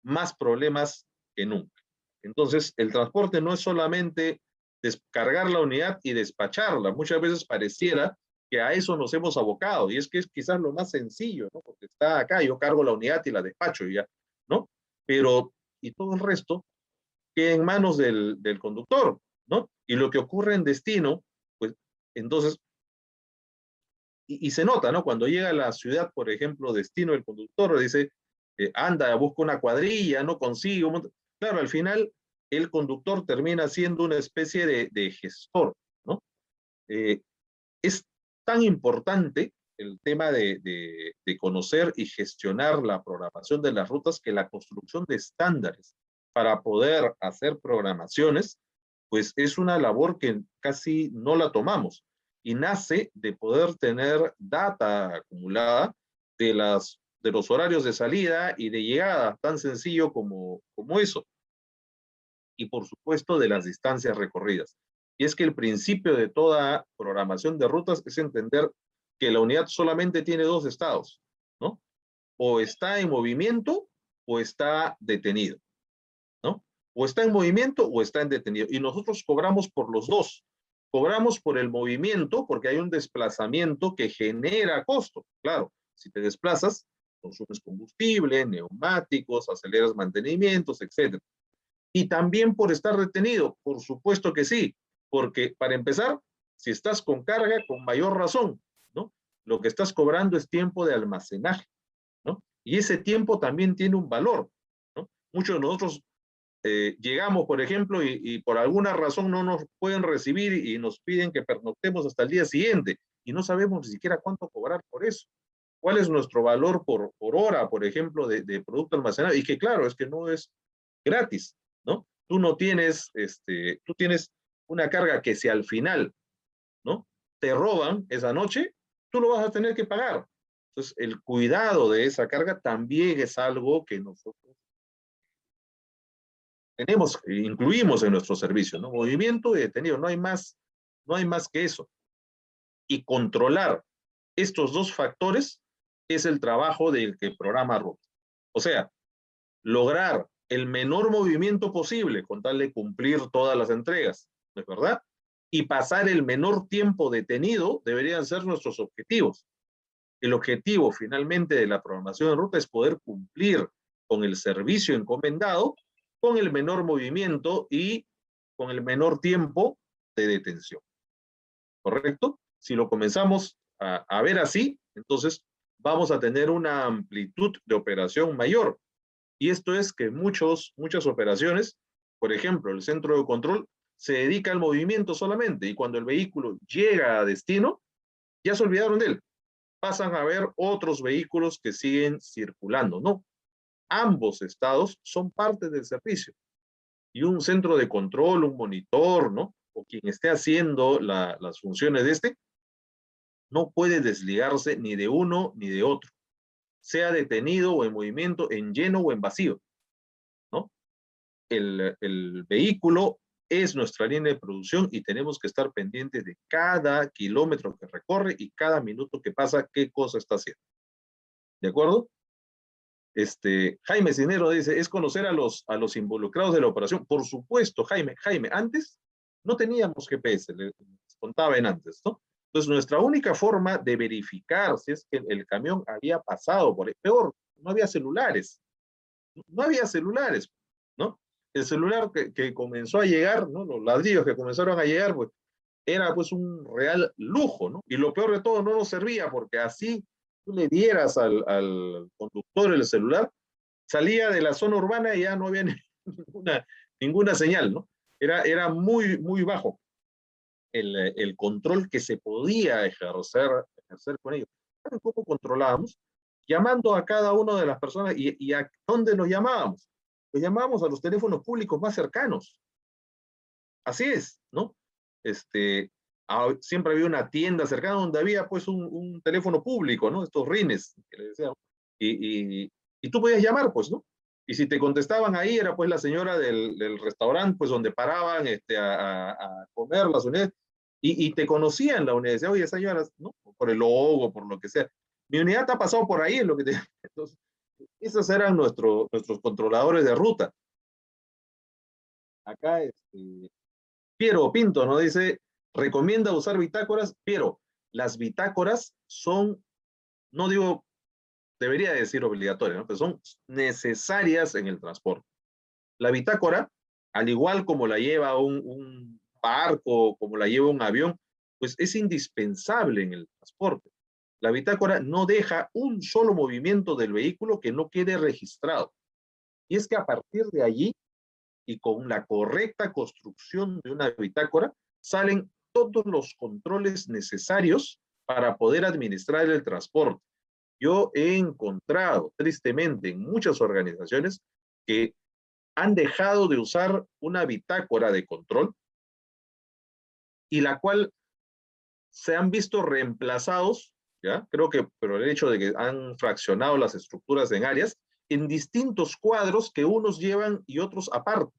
más problemas que nunca. Entonces, el transporte no es solamente descargar la unidad y despacharla. Muchas veces pareciera que a eso nos hemos abocado, y es que es quizás lo más sencillo, ¿no? Porque está acá, yo cargo la unidad y la despacho y ya, ¿no? Pero, y todo el resto queda en manos del conductor, ¿no? Y lo que ocurre en destino, pues, entonces, y se nota, ¿no? Cuando llega a la ciudad, por ejemplo, destino, el conductor dice, anda, busca una cuadrilla, no consigo. Claro, al final el conductor termina siendo una especie de gestor, ¿no? Eh, es tan importante el tema de conocer y gestionar la programación de las rutas que la construcción de estándares para poder hacer programaciones, pues es una labor que casi no la tomamos y nace de poder tener data acumulada de los horarios de salida y de llegada, tan sencillo como eso, y por supuesto de las distancias recorridas. Y es que el principio de toda programación de rutas es entender que la unidad solamente tiene dos estados, ¿no? O está en movimiento o está detenido, ¿no? O está en movimiento o está en detenido. Y nosotros cobramos por los dos. Cobramos por el movimiento porque hay un desplazamiento que genera costo. Claro, si te desplazas, consumes combustible, neumáticos, aceleras mantenimientos, etcétera. Y también por estar detenido, por supuesto que sí, porque para empezar, si estás con carga, con mayor razón, ¿no? Lo que estás cobrando es tiempo de almacenaje, ¿no? Y ese tiempo también tiene un valor, ¿no? Muchos de nosotros llegamos, por ejemplo, y por alguna razón no nos pueden recibir y nos piden que pernoctemos hasta el día siguiente y no sabemos ni siquiera cuánto cobrar por eso. ¿Cuál es nuestro valor por hora, por ejemplo, de producto almacenado? Y que claro, es que no es gratis, ¿no? Tú no tienes, tú tienes una carga que si al final, ¿no? Te roban esa noche, tú lo vas a tener que pagar. Entonces, el cuidado de esa carga también es algo que nosotros tenemos, incluimos en nuestro servicio, ¿no? Movimiento y detenido, no hay más que eso. Y controlar estos dos factores es el trabajo del que programa ruta. O sea, lograr el menor movimiento posible con tal de cumplir todas las entregas, ¿no es verdad? Y pasar el menor tiempo detenido deberían ser nuestros objetivos. El objetivo finalmente de la programación de ruta es poder cumplir con el servicio encomendado con el menor movimiento y con el menor tiempo de detención. ¿Correcto? Si lo comenzamos a ver así, entonces vamos a tener una amplitud de operación mayor. Y esto es que muchas operaciones, por ejemplo, el centro de control se dedica al movimiento solamente y cuando el vehículo llega a destino, ya se olvidaron de él. Pasan a ver otros vehículos que siguen circulando. No, ambos estados son parte del servicio. Y un centro de control, un monitor, ¿no? O quien esté haciendo las funciones de no puede desligarse ni de uno ni de otro, sea detenido o en movimiento, en lleno o en vacío, ¿no? El vehículo es nuestra línea de producción y tenemos que estar pendientes de cada kilómetro que recorre y cada minuto que pasa, qué cosa está haciendo. ¿De acuerdo? Jaime Cinero dice, es conocer a los involucrados de la operación. Por supuesto, Jaime, antes no teníamos GPS, les contaba en antes, ¿no? Entonces, nuestra única forma de verificar si es que el camión había pasado por ahí, peor, no había celulares, no había celulares, ¿no? El celular que comenzó a llegar, ¿no? Los ladrillos que comenzaron a llegar, pues, era pues un real lujo, ¿no? Y lo peor de todo, no nos servía porque así tú le dieras al conductor el celular, salía de la zona urbana y ya no había ninguna señal, ¿no? Era muy, muy bajo el control que se podía ejercer con ellos. ¿Saben cómo controlábamos? Llamando a cada una de las personas y a dónde los llamábamos. Los llamábamos a los teléfonos públicos más cercanos. Así es, ¿no? Siempre había una tienda cercana donde había pues un teléfono público, ¿no? Estos rines, que le decíamos. Y tú podías llamar, pues, ¿no? Y si te contestaban ahí, era pues la señora del restaurante, pues donde paraban a comer las unidades, y te conocían la unidad, decía, oye, señora, ¿no? Por el logo, por lo que sea. Mi unidad te ha pasado por ahí, es lo que te... Entonces, esos eran nuestros controladores de ruta. Acá, Piero Pinto nos dice, recomienda usar bitácoras. Piero, las bitácoras son, no digo, debería decir obligatorias, ¿no? Pero son necesarias en el transporte. La bitácora, al igual como la lleva un barco, como la lleva un avión, pues es indispensable en el transporte. La bitácora no deja un solo movimiento del vehículo que no quede registrado. Y es que a partir de allí, y con la correcta construcción de una bitácora, salen todos los controles necesarios para poder administrar el transporte. Yo he encontrado, tristemente, en muchas organizaciones que han dejado de usar una bitácora de control y la cual se han visto reemplazados, ¿ya? Creo que por el hecho de que han fraccionado las estructuras en áreas, en distintos cuadros que unos llevan y otros aparte,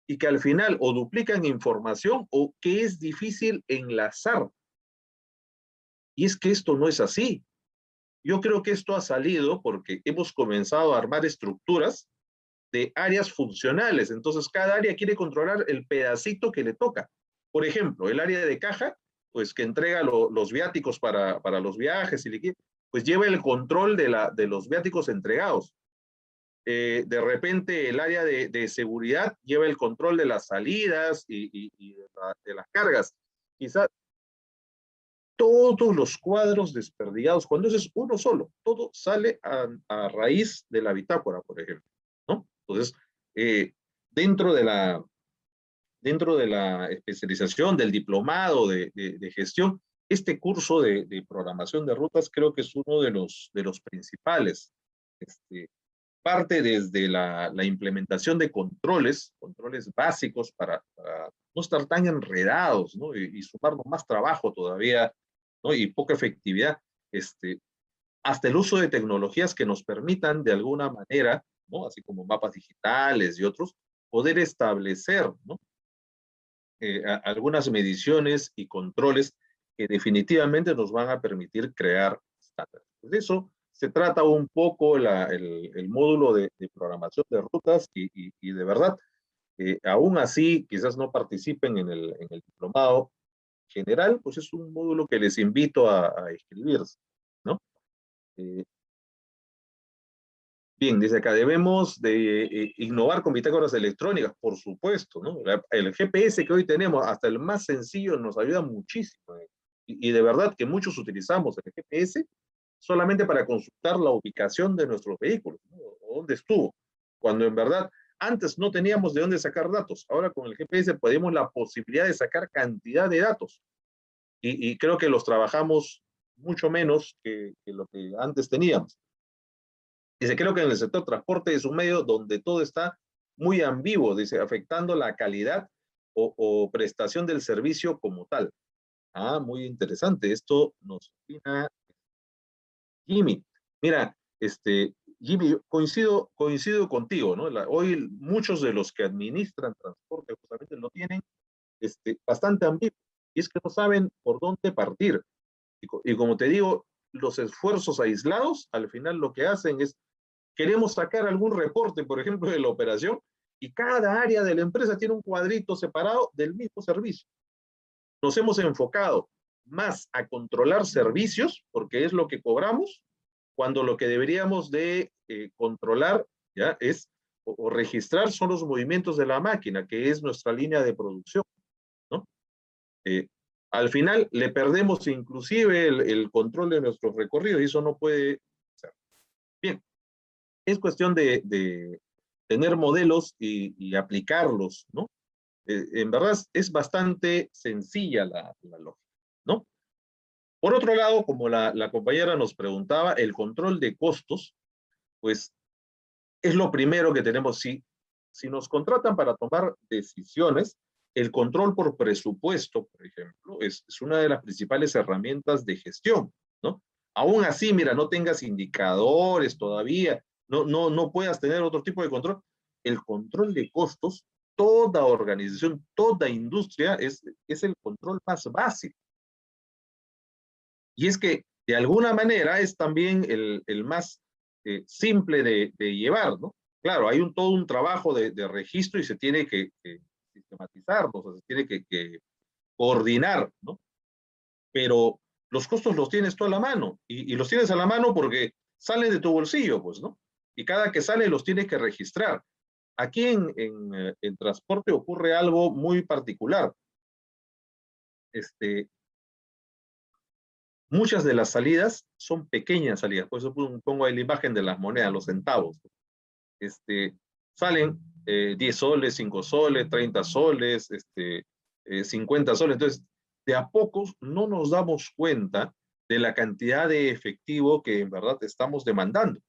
y que al final o duplican información o que es difícil enlazar. Y es que esto no es así. Yo creo que esto ha salido porque hemos comenzado a armar estructuras de áreas funcionales. Entonces, cada área quiere controlar el pedacito que le toca. Por ejemplo, el área de caja, pues que entrega los viáticos para los viajes y liquidez, pues lleva el control de los viáticos entregados. De repente, el área de seguridad lleva el control de las salidas y de las cargas. Quizás todos los cuadros desperdigados, cuando ese es uno solo, todo sale a raíz de la bitácora, por ejemplo, ¿no? Entonces, eh, dentro de la, dentro de la especialización, del diplomado de gestión, este curso de programación de rutas creo que es uno de los principales. Parte desde la implementación de controles básicos para no estar tan enredados, ¿no? Y sumarnos más trabajo todavía, ¿no? Y poca efectividad, hasta el uso de tecnologías que nos permitan de alguna manera, ¿no? Así como mapas digitales y otros, poder establecer, ¿no? Algunas mediciones y controles que definitivamente nos van a permitir crear estándares. De eso se trata un poco el módulo de programación de rutas y de verdad, aún así quizás no participen en el diplomado general, pues es un módulo que les invito a inscribirse, ¿no? Eh, Bien, dice acá, debemos de innovar con bitácoras electrónicas, por supuesto, ¿no? El GPS que hoy tenemos, hasta el más sencillo, nos ayuda muchísimo. Y de verdad que muchos utilizamos el GPS solamente para consultar la ubicación de nuestros vehículos, ¿no? O dónde estuvo, cuando en verdad antes no teníamos de dónde sacar datos. Ahora con el GPS tenemos la posibilidad de sacar cantidad de datos. Y creo que los trabajamos mucho menos que lo que antes teníamos. Dice, creo que en el sector transporte es un medio donde todo está muy ambiguo, dice, afectando la calidad o prestación del servicio como tal. Ah, muy interesante. Esto nos opina Jimmy. Mira, Jimmy, coincido contigo, ¿no? Hoy muchos de los que administran transporte justamente lo tienen bastante ambiguo. Y es que no saben por dónde partir. Y como te digo, los esfuerzos aislados, al final lo que hacen es queremos sacar algún reporte, por ejemplo, de la operación, y cada área de la empresa tiene un cuadrito separado del mismo servicio. Nos hemos enfocado más a controlar servicios, porque es lo que cobramos, cuando lo que deberíamos de controlar ya es o registrar son los movimientos de la máquina, que es nuestra línea de producción, ¿no? Al final le perdemos inclusive el control de nuestros recorridos y eso no puede ser. Bien, es cuestión de tener modelos y aplicarlos, ¿no? En verdad es bastante sencilla la lógica, ¿no? Por otro lado, como la compañera nos preguntaba, el control de costos, pues es lo primero que tenemos. Si nos contratan para tomar decisiones, el control por presupuesto, por ejemplo, es una de las principales herramientas de gestión, ¿no? Aún así, mira, no tengas indicadores todavía, no puedas tener otro tipo de control. El control de costos, toda organización, toda industria es el control más básico. Y es que de alguna manera es también el más simple de llevar, ¿no? Claro, hay todo un trabajo de registro y se tiene que sistematizar, o sea, se tiene que coordinar, ¿no? Pero los costos los tienes tú a la mano y los tienes a la mano porque salen de tu bolsillo, pues, ¿no? Y cada que sale los tienes que registrar. Aquí en transporte ocurre algo muy particular. Este, Muchas de las salidas son pequeñas salidas, por eso pongo ahí la imagen de las monedas, los centavos. Este, Salen 10 soles, 5 soles, 30 soles, 50 soles. Entonces, de a pocos no nos damos cuenta de la cantidad de efectivo que en verdad estamos demandando,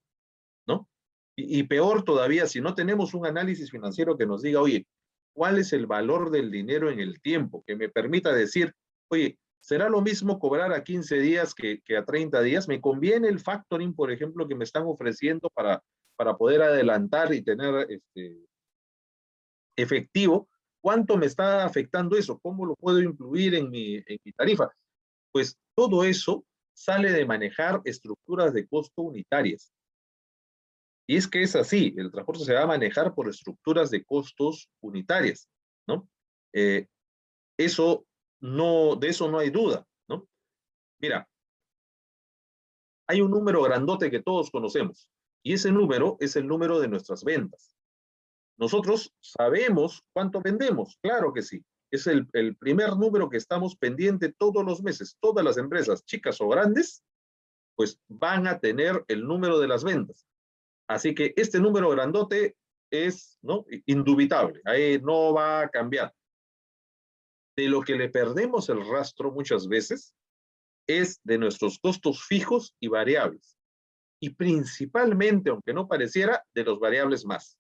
¿no? Y peor todavía, si no tenemos un análisis financiero que nos diga, oye, ¿cuál es el valor del dinero en el tiempo? Que me permita decir, oye, ¿será lo mismo cobrar a 15 días que a 30 días? ¿Me conviene el factoring, por ejemplo, que me están ofreciendo para poder adelantar y tener efectivo? ¿Cuánto me está afectando eso? ¿Cómo lo puedo incluir en mi tarifa? Pues todo eso sale de manejar estructuras de costo unitarias. Y es que es así, el transporte se va a manejar por estructuras de costos unitarias, ¿no? Eh, eso de eso no hay duda, ¿no? Mira, hay un número grandote que todos conocemos y ese número es el número de nuestras ventas. Nosotros sabemos cuánto vendemos, claro que sí. Es el primer número que estamos pendiente todos los meses. Todas las empresas, chicas o grandes, pues van a tener el número de las ventas. Así que este número grandote es, ¿no?, indubitable, ahí no va a cambiar. De lo que le perdemos el rastro muchas veces es de nuestros costos fijos y variables. Y principalmente, aunque no pareciera, de los variables más.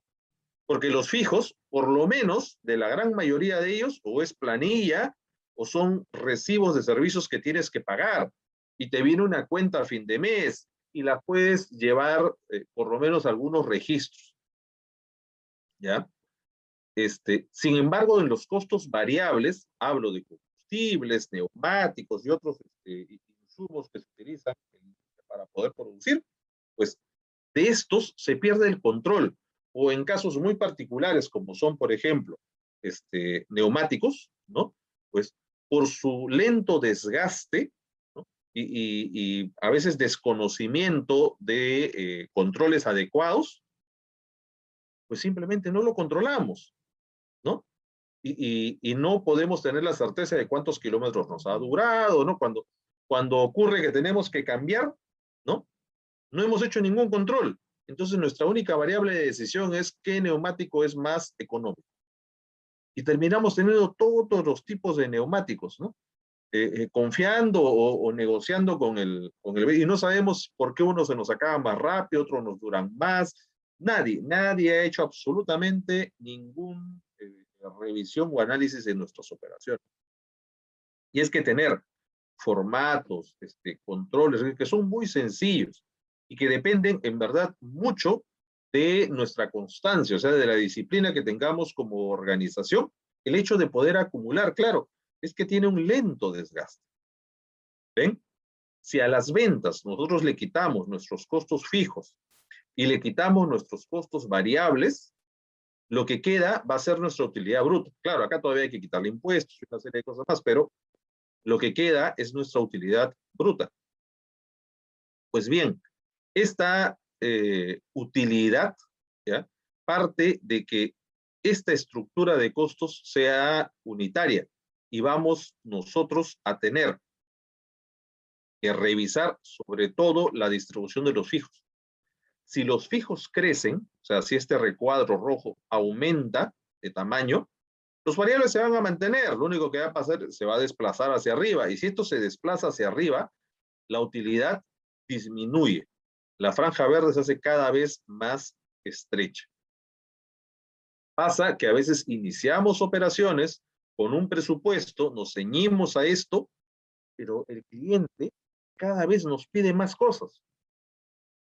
Porque los fijos, por lo menos de la gran mayoría de ellos, o es planilla o son recibos de servicios que tienes que pagar y te viene una cuenta a fin de mes y la puedes llevar por lo menos algunos registros, ¿ya? Sin embargo, en los costos variables, hablo de combustibles, neumáticos y otros insumos que se utilizan para poder producir, pues de estos se pierde el control. O en casos muy particulares, como son, por ejemplo, neumáticos, ¿no? Pues por su lento desgaste, ¿no? Y a veces desconocimiento de controles adecuados, pues simplemente no lo controlamos, ¿no? Y no podemos tener la certeza de cuántos kilómetros nos ha durado, ¿no? Cuando ocurre que tenemos que cambiar, ¿no? No hemos hecho ningún control. Entonces nuestra única variable de decisión es qué neumático es más económico. Y terminamos teniendo todos los tipos de neumáticos, ¿no? Confiando o negociando con el y no sabemos por qué uno se nos acaba más rápido, otros nos duran más. Nadie ha hecho absolutamente ningún revisión o análisis de nuestras operaciones. Y es que tener formatos, controles que son muy sencillos y que dependen en verdad mucho de nuestra constancia, o sea, de la disciplina que tengamos como organización, el hecho de poder acumular, claro, es que tiene un lento desgaste. ¿Ven? Si a las ventas nosotros le quitamos nuestros costos fijos y le quitamos nuestros costos variables, lo que queda va a ser nuestra utilidad bruta. Claro, acá todavía hay que quitarle impuestos y una serie de cosas más, pero lo que queda es nuestra utilidad bruta. Pues bien, esta utilidad, ¿ya?, parte de que esta estructura de costos sea unitaria. y vamos nosotros a tener que revisar sobre todo la distribución de los fijos. Si los fijos crecen, o sea, si este recuadro rojo aumenta de tamaño, los variables se van a mantener, lo único que va a pasar, se va a desplazar hacia arriba, y si esto se desplaza hacia arriba, la utilidad disminuye. La franja verde se hace cada vez más estrecha. Pasa que a veces iniciamos operaciones con un presupuesto, nos ceñimos a esto, pero el cliente cada vez nos pide más cosas.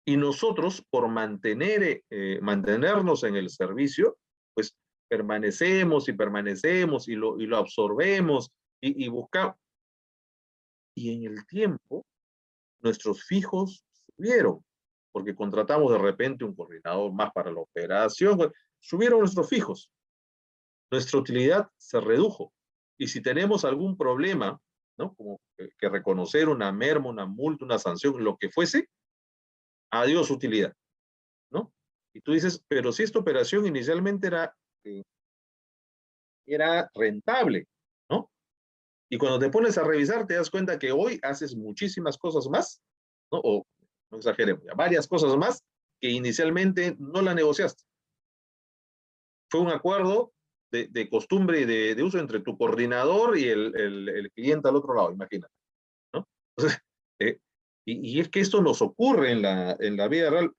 Y nosotros, por mantenernos en el servicio, pues permanecemos y permanecemos y lo absorbemos y buscamos. Y en el tiempo, nuestros fijos subieron, porque contratamos de repente un coordinador más para la operación, subieron nuestros fijos. Nuestra utilidad se redujo. Y si tenemos algún problema, ¿no? Como que reconocer una merma, una multa, una sanción, lo que fuese, adiós utilidad, ¿no? Y tú dices, pero si esta operación inicialmente era rentable, ¿no? Y cuando te pones a revisar, te das cuenta que hoy haces muchísimas cosas más, ¿no? O, no exageremos, varias cosas más que inicialmente no la negociaste. Fue un acuerdo de costumbre y de uso entre tu coordinador y el cliente al otro lado, imagínate, ¿no? Entonces, y es que esto nos ocurre en la vida real.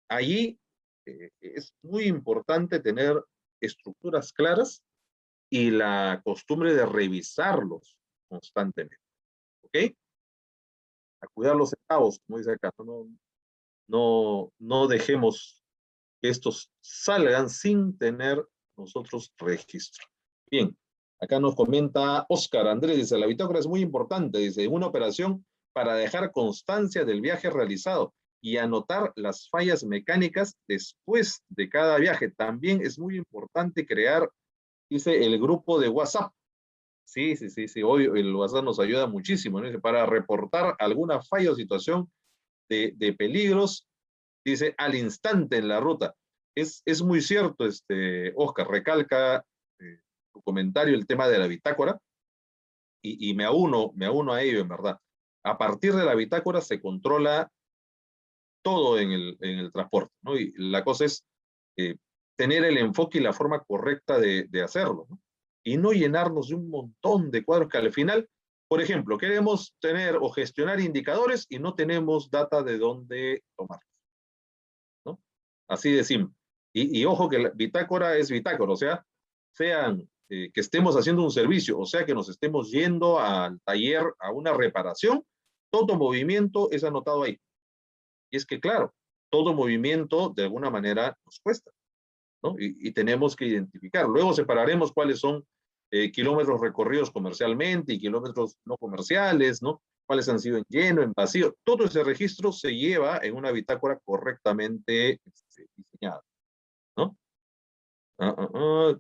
Allí es muy importante tener estructuras claras y la costumbre de revisarlos constantemente, ¿ok? A cuidar los centavos, como dice acá, no dejemos que estos salgan sin tener nosotros registro. Bien, acá nos comenta Oscar Andrés, dice, la bitácora es muy importante, dice, una operación para dejar constancia del viaje realizado y anotar las fallas mecánicas después de cada viaje. También es muy importante crear, dice, el grupo de WhatsApp. Sí, hoy el WhatsApp nos ayuda muchísimo, ¿no? Dice, para reportar alguna falla o situación de peligros, dice, al instante en la ruta. Es muy cierto, Oscar, recalca tu comentario el tema de la bitácora y me auno a ello, en verdad. A partir de la bitácora se controla todo en el transporte, ¿no? Y la cosa es tener el enfoque y la forma correcta de hacerlo, ¿no? Y no llenarnos de un montón de cuadros que al final, por ejemplo, queremos tener o gestionar indicadores y no tenemos data de dónde tomar, ¿no? Así de simple. Y ojo que la bitácora es bitácora, o sea, sean que estemos haciendo un servicio, o sea, que nos estemos yendo al taller a una reparación, todo movimiento es anotado ahí. Y es que, claro, todo movimiento de alguna manera nos cuesta, ¿no? Y tenemos que identificar. Luego separaremos cuáles son kilómetros recorridos comercialmente y kilómetros no comerciales, ¿no? Cuáles han sido en lleno, en vacío. Todo ese registro se lleva en una bitácora correctamente diseñada, ¿no?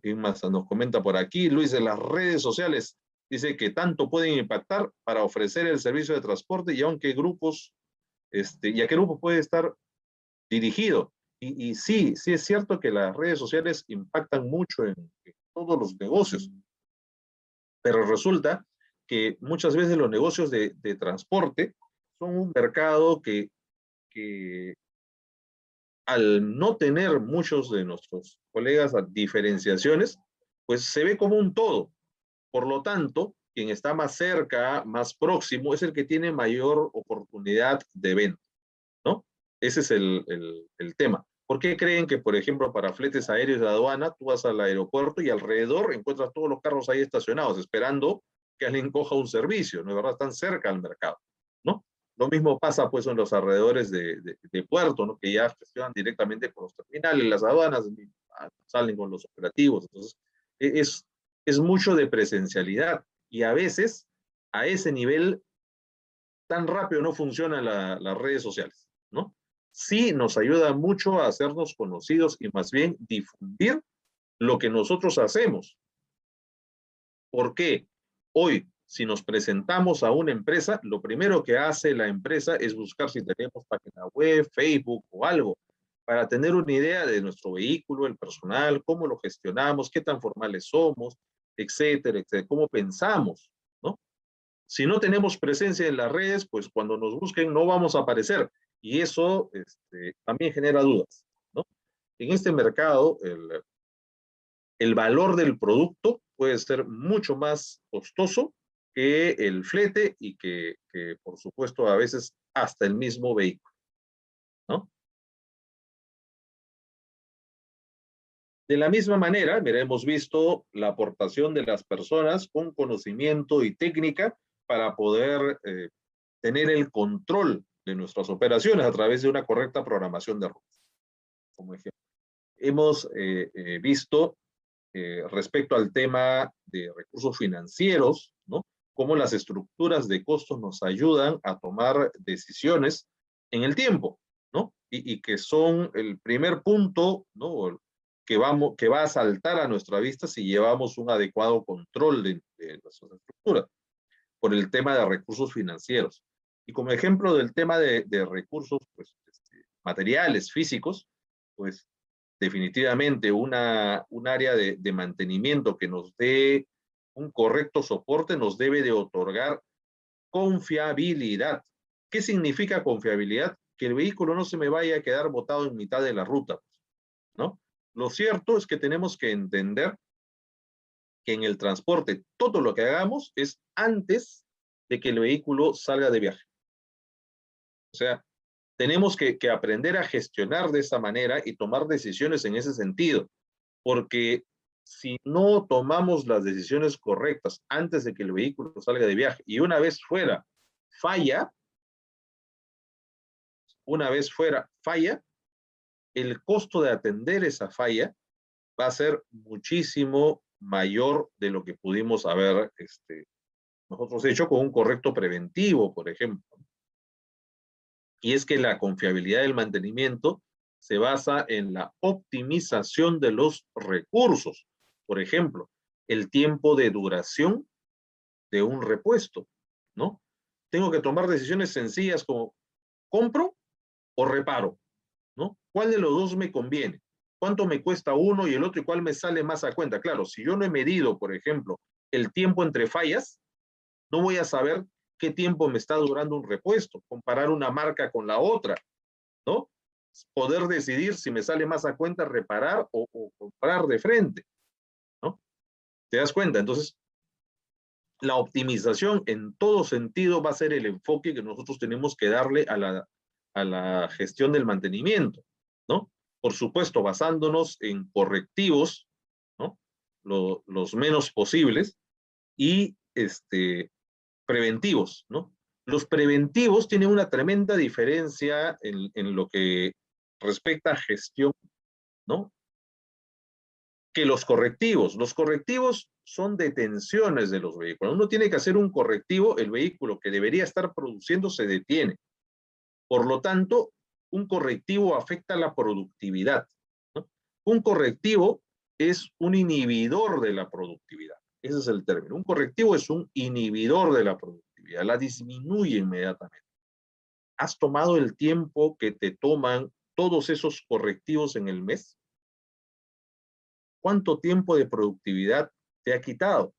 ¿Quién más nos comenta por aquí? Luis, de las redes sociales dice que tanto pueden impactar para ofrecer el servicio de transporte y aunque grupos, y a qué grupo puede estar dirigido. Y sí es cierto que las redes sociales impactan mucho en todos los negocios, pero resulta que muchas veces los negocios de transporte son un mercado que al no tener muchos de nuestros colegas a diferenciaciones, pues se ve como un todo. Por lo tanto, quien está más cerca, más próximo, es el que tiene mayor oportunidad de venta, ¿no? Ese es el tema. ¿Por qué creen que, por ejemplo, para fletes aéreos de aduana, tú vas al aeropuerto y alrededor encuentras todos los carros ahí estacionados, esperando que alguien coja un servicio, ¿no es verdad? Están cerca al mercado, ¿no? Lo mismo pasa, pues, en los alrededores de puerto, ¿no? Que ya gestionan directamente con los terminales, las aduanas, salen con los operativos. Entonces, es, es mucho de presencialidad y a veces, a ese nivel, tan rápido no funcionan las redes sociales, ¿no? Sí nos ayuda mucho a hacernos conocidos y más bien difundir lo que nosotros hacemos. ¿Por qué? Hoy, si nos presentamos a una empresa, lo primero que hace la empresa es buscar si tenemos página web, Facebook o algo, para tener una idea de nuestro vehículo, el personal, cómo lo gestionamos, qué tan formales somos, etcétera, etcétera, cómo pensamos, ¿no? Si no tenemos presencia en las redes, pues cuando nos busquen no vamos a aparecer. Y eso también genera dudas, ¿no? En este mercado, el valor del producto puede ser mucho más costoso que el flete y que, por supuesto, a veces hasta el mismo vehículo, ¿no? De la misma manera, mira, hemos visto la aportación de las personas con conocimiento y técnica para poder tener el control de nuestras operaciones a través de una correcta programación de rutas. Como ejemplo, hemos visto respecto al tema de recursos financieros, ¿no? Cómo las estructuras de costos nos ayudan a tomar decisiones en el tiempo, ¿no? Y que son el primer punto, ¿no? Que va a saltar a nuestra vista si llevamos un adecuado control de nuestras estructuras por el tema de recursos financieros. Y como ejemplo del tema de recursos pues, materiales, físicos, pues definitivamente un área de mantenimiento que nos dé un correcto soporte nos debe de otorgar confiabilidad. ¿Qué significa confiabilidad? Que el vehículo no se me vaya a quedar botado en mitad de la ruta, ¿no? Lo cierto es que tenemos que entender que en el transporte todo lo que hagamos es antes de que el vehículo salga de viaje. O sea, tenemos que aprender a gestionar de esa manera y tomar decisiones en ese sentido, porque si no tomamos las decisiones correctas antes de que el vehículo salga de viaje y falla, falla, el costo de atender esa falla va a ser muchísimo mayor de lo que pudimos haber nosotros hecho con un correcto preventivo, por ejemplo. Y es que la confiabilidad del mantenimiento se basa en la optimización de los recursos. Por ejemplo, el tiempo de duración de un repuesto, ¿no? Tengo que tomar decisiones sencillas como compro o reparo, ¿no? ¿Cuál de los dos me conviene? ¿Cuánto me cuesta uno y el otro y cuál me sale más a cuenta? Claro, si yo no he medido, por ejemplo, el tiempo entre fallas, no voy a saber qué tiempo me está durando un repuesto, comparar una marca con la otra, ¿no? Poder decidir si me sale más a cuenta reparar o comprar de frente, ¿no? ¿Te das cuenta? Entonces, la optimización en todo sentido va a ser el enfoque que nosotros tenemos que darle a la gestión del mantenimiento, ¿no? Por supuesto, basándonos en correctivos, ¿no? Los menos posibles y preventivos, ¿no? Los preventivos tienen una tremenda diferencia en lo que respecta a gestión, ¿no? Que los correctivos. Los correctivos son detenciones de los vehículos. Uno tiene que hacer un correctivo, el vehículo que debería estar produciendo se detiene. Por lo tanto, un correctivo afecta la productividad, ¿no? Un correctivo es un inhibidor de la productividad. Ese es el término. Un correctivo es un inhibidor de la productividad, la disminuye inmediatamente. ¿Has tomado el tiempo que te toman todos esos correctivos en el mes? ¿Cuánto tiempo de productividad te ha quitado?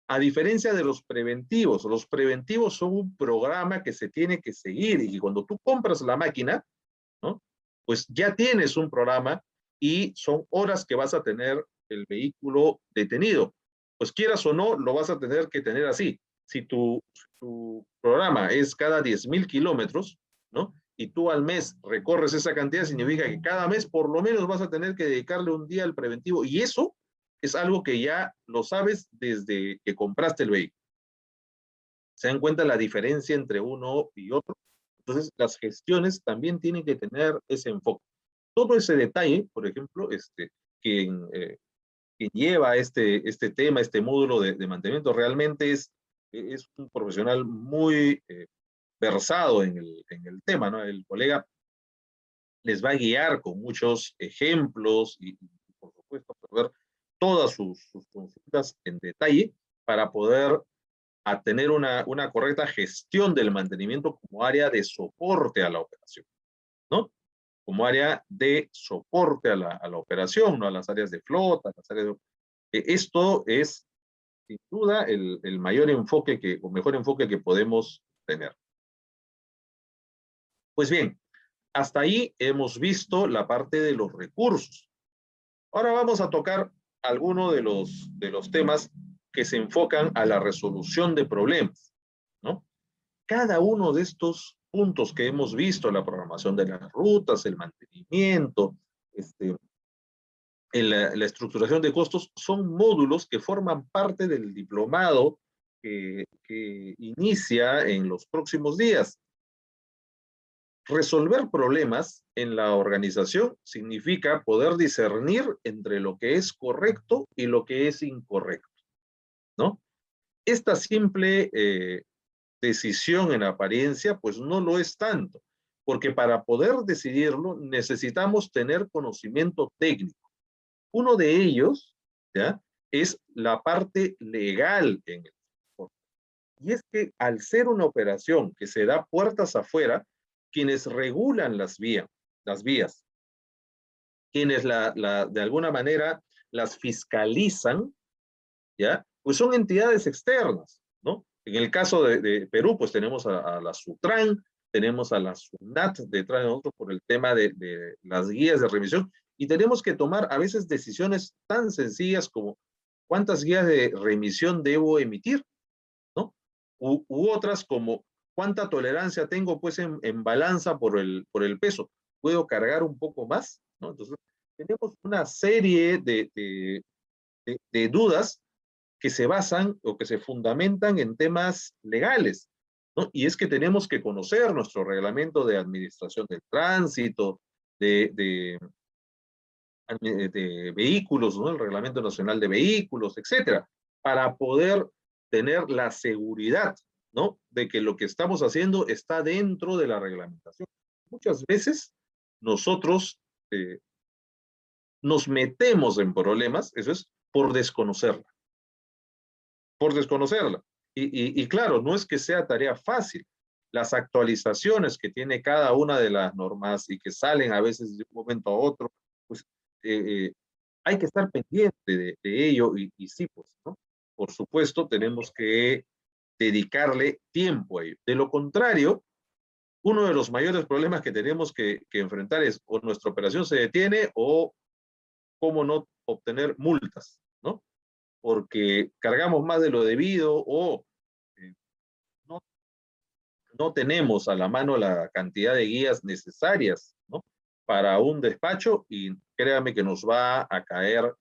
A diferencia de los preventivos son un programa que se tiene que seguir y cuando tú compras la máquina, ¿no? Pues ya tienes un programa y son horas que vas a tener el vehículo detenido. Pues quieras o no, lo vas a tener que tener así. Si tu programa es cada 10,000 kilómetros, ¿no? Y tú al mes recorres esa cantidad, significa que cada mes por lo menos vas a tener que dedicarle un día al preventivo. Y eso es algo que ya lo sabes desde que compraste el vehículo. ¿Se dan cuenta la diferencia entre uno y otro? Entonces, las gestiones también tienen que tener ese enfoque. Todo ese detalle, por ejemplo, quien, quien lleva este tema, este módulo de mantenimiento, realmente es un profesional muy versado en el tema, ¿no? El colega les va a guiar con muchos ejemplos y por supuesto, ver todas sus consultas en detalle para poder a tener una correcta gestión del mantenimiento como área de soporte a la operación, ¿no? Como área de soporte a la operación, ¿no? A las áreas de flota, a las áreas de Esto es, sin duda, el mayor enfoque o mejor enfoque que podemos tener. Pues bien, hasta ahí hemos visto la parte de los recursos. Ahora vamos a tocar algunos de los temas que se enfocan a la resolución de problemas, ¿no? Cada uno de estos puntos que hemos visto, la programación de las rutas, el mantenimiento, la estructuración de costos, son módulos que forman parte del diplomado que inicia en los próximos días. Resolver problemas en la organización significa poder discernir entre lo que es correcto y lo que es incorrecto, ¿no? Esta simple decisión en apariencia, pues no lo es tanto, porque para poder decidirlo necesitamos tener conocimiento técnico. Uno de ellos, ¿ya?, es la parte legal en el transporte. Y es que al ser una operación que se da puertas afuera, quienes regulan las vías, quienes de alguna manera las fiscalizan, ¿ya?, pues son entidades externas, ¿no? En el caso de Perú, pues tenemos a la SUTRAN, tenemos a la SUNAT detrás de nosotros por el tema de las guías de revisión, y tenemos que tomar a veces decisiones tan sencillas como cuántas guías de remisión debo emitir, ¿no? U otras como cuánta tolerancia tengo pues en balanza por el peso. ¿Puedo cargar un poco más? ¿No? Entonces, tenemos una serie de dudas que se basan o que se fundamentan en temas legales, ¿no? Y es que tenemos que conocer nuestro reglamento de administración del tránsito, de, de vehículos, ¿no? El Reglamento Nacional de Vehículos, etcétera, para poder tener la seguridad, ¿no?, de que lo que estamos haciendo está dentro de la reglamentación. Muchas veces nosotros nos metemos en problemas, eso es, por desconocerla. Por desconocerla. Y claro, no es que sea tarea fácil. Las actualizaciones que tiene cada una de las normas y que salen a veces de un momento a otro, pues hay que estar pendiente de ello y sí, pues, ¿no? Por supuesto, tenemos que dedicarle tiempo a ello. De lo contrario, uno de los mayores problemas que tenemos que enfrentar es o nuestra operación se detiene o cómo no obtener multas, ¿no? Porque cargamos más de lo debido o eh, no, no tenemos a la mano la cantidad de guías necesarias, ¿no?, para un despacho, y créame que nos va a caer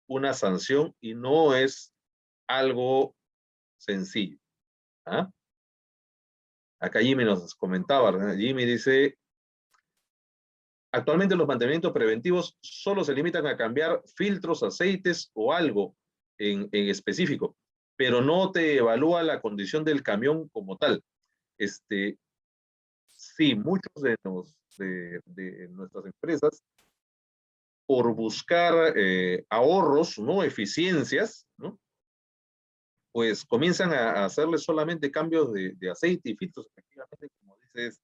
una sanción y no es algo sencillo. ¿Ah? Acá Jimmy nos comentaba, ¿verdad? Jimmy dice, actualmente los mantenimientos preventivos solo se limitan a cambiar filtros, aceites o algo en específico, pero no te evalúa la condición del camión como tal. Sí, muchos de nuestras empresas, por buscar ahorros, ¿no?, eficiencias, ¿no?, pues comienzan a hacerle solamente cambios de aceite y filtros, efectivamente, como dice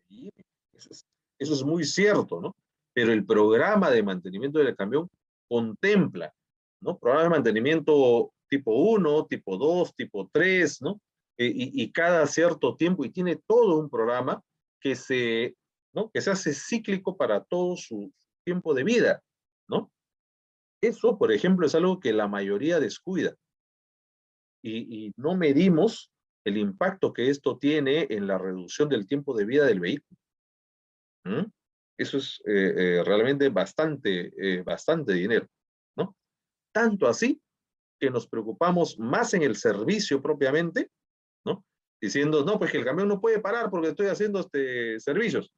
y eso eso es muy cierto, ¿no? Pero el programa de mantenimiento del camión contempla, ¿no?, programa de mantenimiento tipo 1, tipo 2, tipo 3, ¿no? Y cada cierto tiempo, y tiene todo un programa que ¿no?, que se hace cíclico para todo su tiempo de vida, ¿no? Eso, por ejemplo, es algo que la mayoría descuida y no medimos el impacto que esto tiene en la reducción del tiempo de vida del vehículo. ¿Mm? Eso es realmente bastante dinero, ¿no? Tanto así que nos preocupamos más en el servicio propiamente, ¿no? Diciendo, no, pues que el camión no puede parar porque estoy haciendo servicios.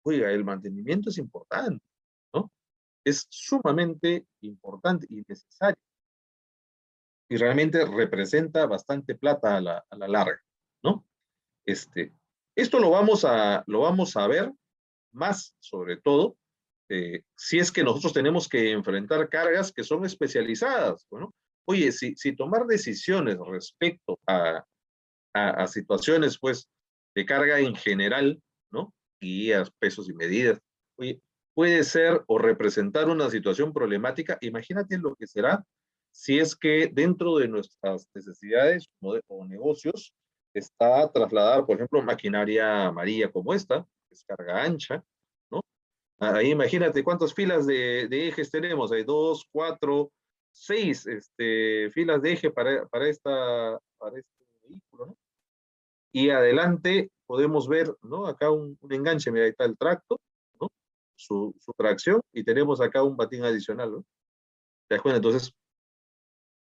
Oiga, el mantenimiento es importante, ¿no? Es sumamente importante y necesario. Y realmente representa bastante plata a la larga, ¿no? Este, Esto lo vamos a ver más, sobre todo, si es que nosotros tenemos que enfrentar cargas que son especializadas, ¿no? Oye, si tomar decisiones respecto a situaciones, pues, de carga en general, ¿no? Guías, pesos y medidas. Oye, puede ser o representar una situación problemática. Imagínate lo que será si es que dentro de nuestras necesidades o negocios está trasladar, por ejemplo, maquinaria amarilla como esta, que es carga ancha, ¿no? Ahí imagínate cuántas filas de ejes tenemos. Hay dos, cuatro, seis filas de eje para este vehículo, ¿no? Y adelante podemos ver, ¿no? Acá un enganche, mira, ahí está el tracto, ¿no? Su tracción, y tenemos acá un batín adicional, ¿no? ¿Te das cuenta? Entonces,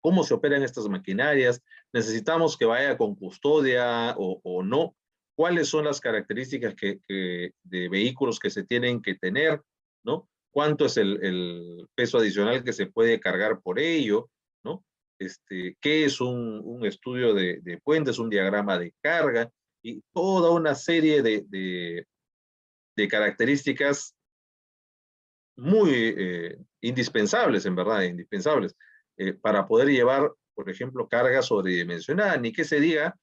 ¿cómo se operan estas maquinarias? ¿Necesitamos que vaya con custodia o no? ¿Cuáles son las características de vehículos que se tienen que tener? ¿No? ¿Cuánto es el peso adicional que se puede cargar por ello? ¿No? ¿Qué es un estudio de puentes, un diagrama de carga? Y toda una serie de características muy indispensables, en verdad, indispensables, para poder llevar, por ejemplo, carga sobredimensionada, ni que se diga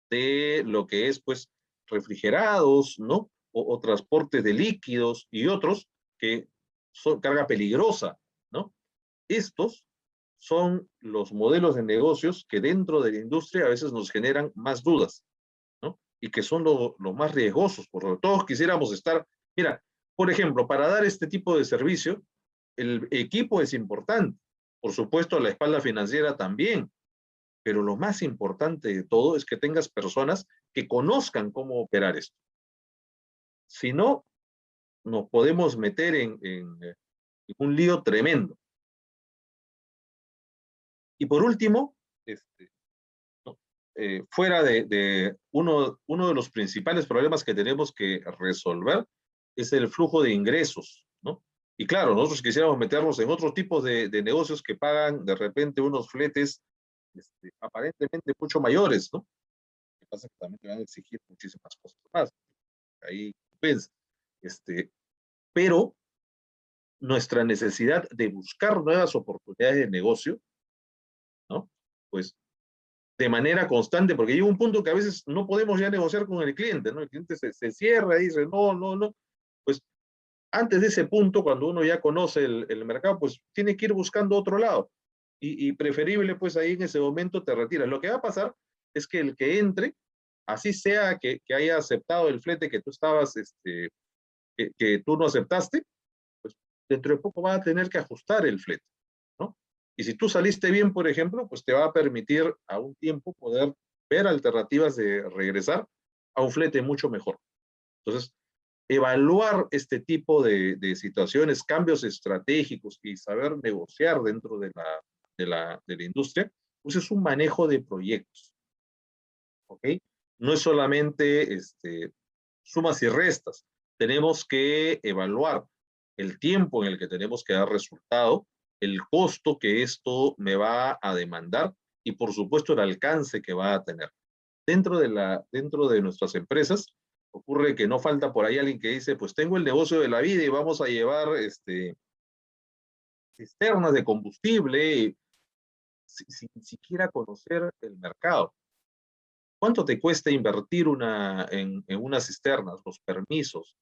de lo que es, pues, refrigerados, ¿no? O transporte de líquidos y otros que son carga peligrosa, ¿no? Estos son los modelos de negocios que dentro de la industria a veces nos generan más dudas, ¿no? Y que son los más riesgosos, porque todos quisiéramos estar, mira, por ejemplo, para dar este tipo de servicio, el equipo es importante, por supuesto la espalda financiera también, pero lo más importante de todo es que tengas personas que conozcan cómo operar esto. Si no, nos podemos meter en un lío tremendo. Y por último, ¿no? Fuera de uno de los principales problemas que tenemos que resolver es el flujo de ingresos, ¿no? Y claro, nosotros quisiéramos meternos en otros tipos de negocios que pagan de repente unos fletes aparentemente mucho mayores, ¿no? Lo que pasa es que también te van a exigir muchísimas cosas más. Ahí, pues, pero nuestra necesidad de buscar nuevas oportunidades de negocio, ¿no? Pues de manera constante, porque llega un punto que a veces no podemos ya negociar con el cliente, ¿no? El cliente se cierra y dice, no, no, no. Pues antes de ese punto, cuando uno ya conoce el mercado, pues tiene que ir buscando otro lado. Y preferible, pues ahí en ese momento te retiras. Lo que va a pasar es que el que entre, así sea que haya aceptado el flete que tú estabas, que tú no aceptaste, pues dentro de poco va a tener que ajustar el flete, ¿no? Y si tú saliste bien, por ejemplo, pues te va a permitir a un tiempo poder ver alternativas de regresar a un flete mucho mejor. Entonces, evaluar este tipo de situaciones, cambios estratégicos y saber negociar dentro de la industria, pues es un manejo de proyectos, ¿ok? No es solamente sumas y restas. Tenemos que evaluar el tiempo en el que tenemos que dar resultado, el costo que esto me va a demandar y, por supuesto, el alcance que va a tener. Dentro de nuestras empresas, ocurre que no falta por ahí alguien que dice, pues tengo el negocio de la vida y vamos a llevar cisternas de combustible sin siquiera conocer el mercado. ¿Cuánto te cuesta invertir en unas cisternas, los permisos?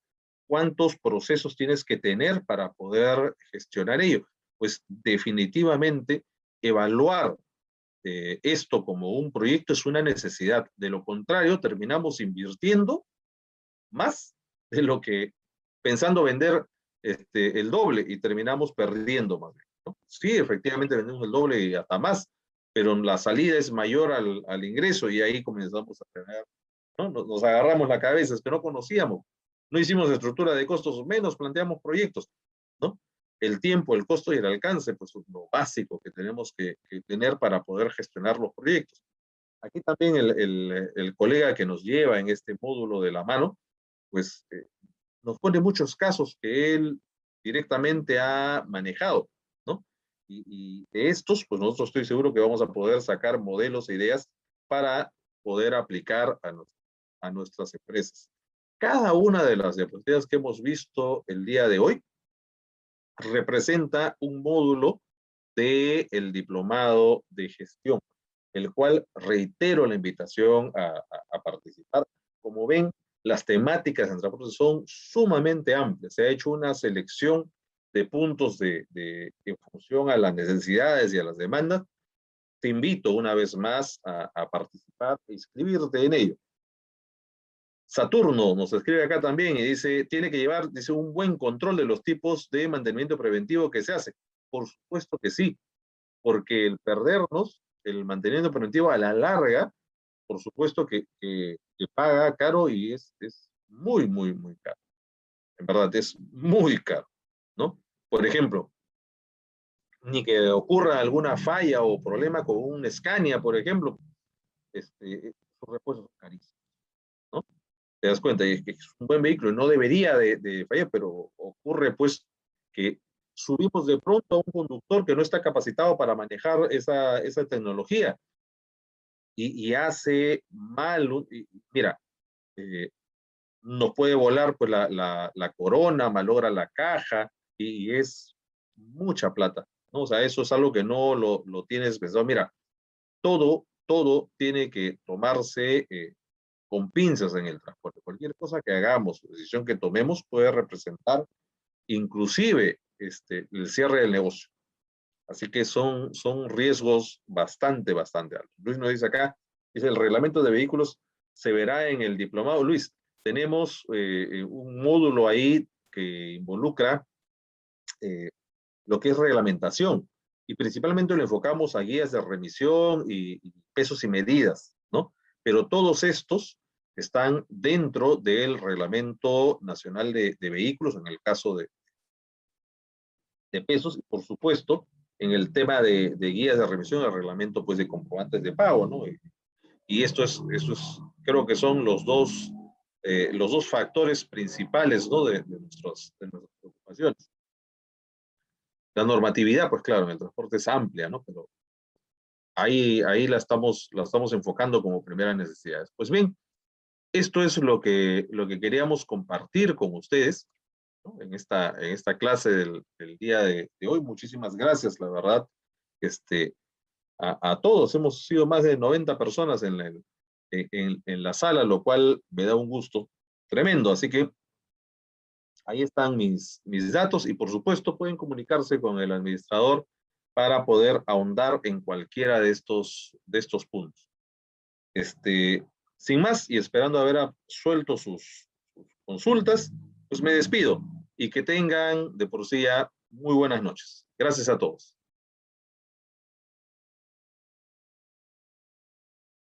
¿Cuántos procesos tienes que tener para poder gestionar ello? Pues definitivamente evaluar esto como un proyecto es una necesidad. De lo contrario, terminamos invirtiendo más de lo que pensando vender el doble y terminamos perdiendo más, ¿no? Sí, efectivamente vendemos el doble y hasta más, pero la salida es mayor al ingreso y ahí comenzamos a tener, ¿no? Nos agarramos la cabeza, es que no conocíamos, no hicimos estructura de costos, menos planteamos proyectos, ¿no? El tiempo, el costo y el alcance, pues es lo básico que tenemos que tener para poder gestionar los proyectos. Aquí también el colega que nos lleva en este módulo de la mano, pues nos pone muchos casos que él directamente ha manejado, ¿no? Y de estos, pues nosotros estoy seguro que vamos a poder sacar modelos e ideas para poder aplicar a nuestras empresas. Cada una de las diapositivas que hemos visto el día de hoy representa un módulo del diplomado de gestión, el cual reitero la invitación a participar. Como ven, Las temáticas en transporte son sumamente amplias. Se ha hecho una selección de puntos en función a las necesidades y a las demandas. Te invito una vez más a participar e inscribirte en ello. Saturno nos escribe acá también y dice, tiene que llevar, dice, un buen control de los tipos de mantenimiento preventivo que se hace. Por supuesto que sí, porque el perdernos, el mantenimiento preventivo a la larga, por supuesto que paga caro y es muy, muy, muy caro. En verdad, es muy caro, ¿no? Por ejemplo, ni que ocurra alguna falla o problema con un Scania, por ejemplo, sus repuestos son carísimos, ¿no? Te das cuenta, y es que es un buen vehículo, no debería de fallar, pero ocurre pues que subimos de pronto a un conductor que no está capacitado para manejar esa tecnología y hace mal, mira, eh, nos puede volar pues la corona, malogra la caja y es mucha plata, ¿no? O sea, eso es algo que no lo tienes pensado. Mira, todo tiene que tomarse con pinzas en el transporte. Cualquier cosa que hagamos, decisión que tomemos puede representar inclusive el cierre del negocio. Así que son riesgos bastante altos. Luis nos dice acá, dice el reglamento de vehículos se verá en el diplomado. Luis, tenemos un módulo ahí que involucra lo que es reglamentación y principalmente lo enfocamos a guías de remisión y pesos y medidas, ¿no? Pero todos estos están dentro del Reglamento Nacional de Vehículos, en el caso de pesos, y por supuesto, en el tema de guías de remisión, el reglamento pues de comprobantes de pago, ¿no? Y esto es, creo que son los dos factores principales, ¿no? De nuestras preocupaciones. La normatividad, pues claro, en el transporte es amplia, ¿no? Pero ahí la estamos enfocando como primeras necesidades. Pues bien, esto es lo que queríamos compartir con ustedes, ¿no? En esta clase del día de hoy. Muchísimas gracias, la verdad, a todos. Hemos sido más de 90 personas en la sala, lo cual me da un gusto tremendo. Así que ahí están mis datos y por supuesto pueden comunicarse con el administrador para poder ahondar en cualquiera de estos puntos. Sin más y esperando haber suelto sus consultas, pues me despido y que tengan de por sí ya muy buenas noches. Gracias a todos.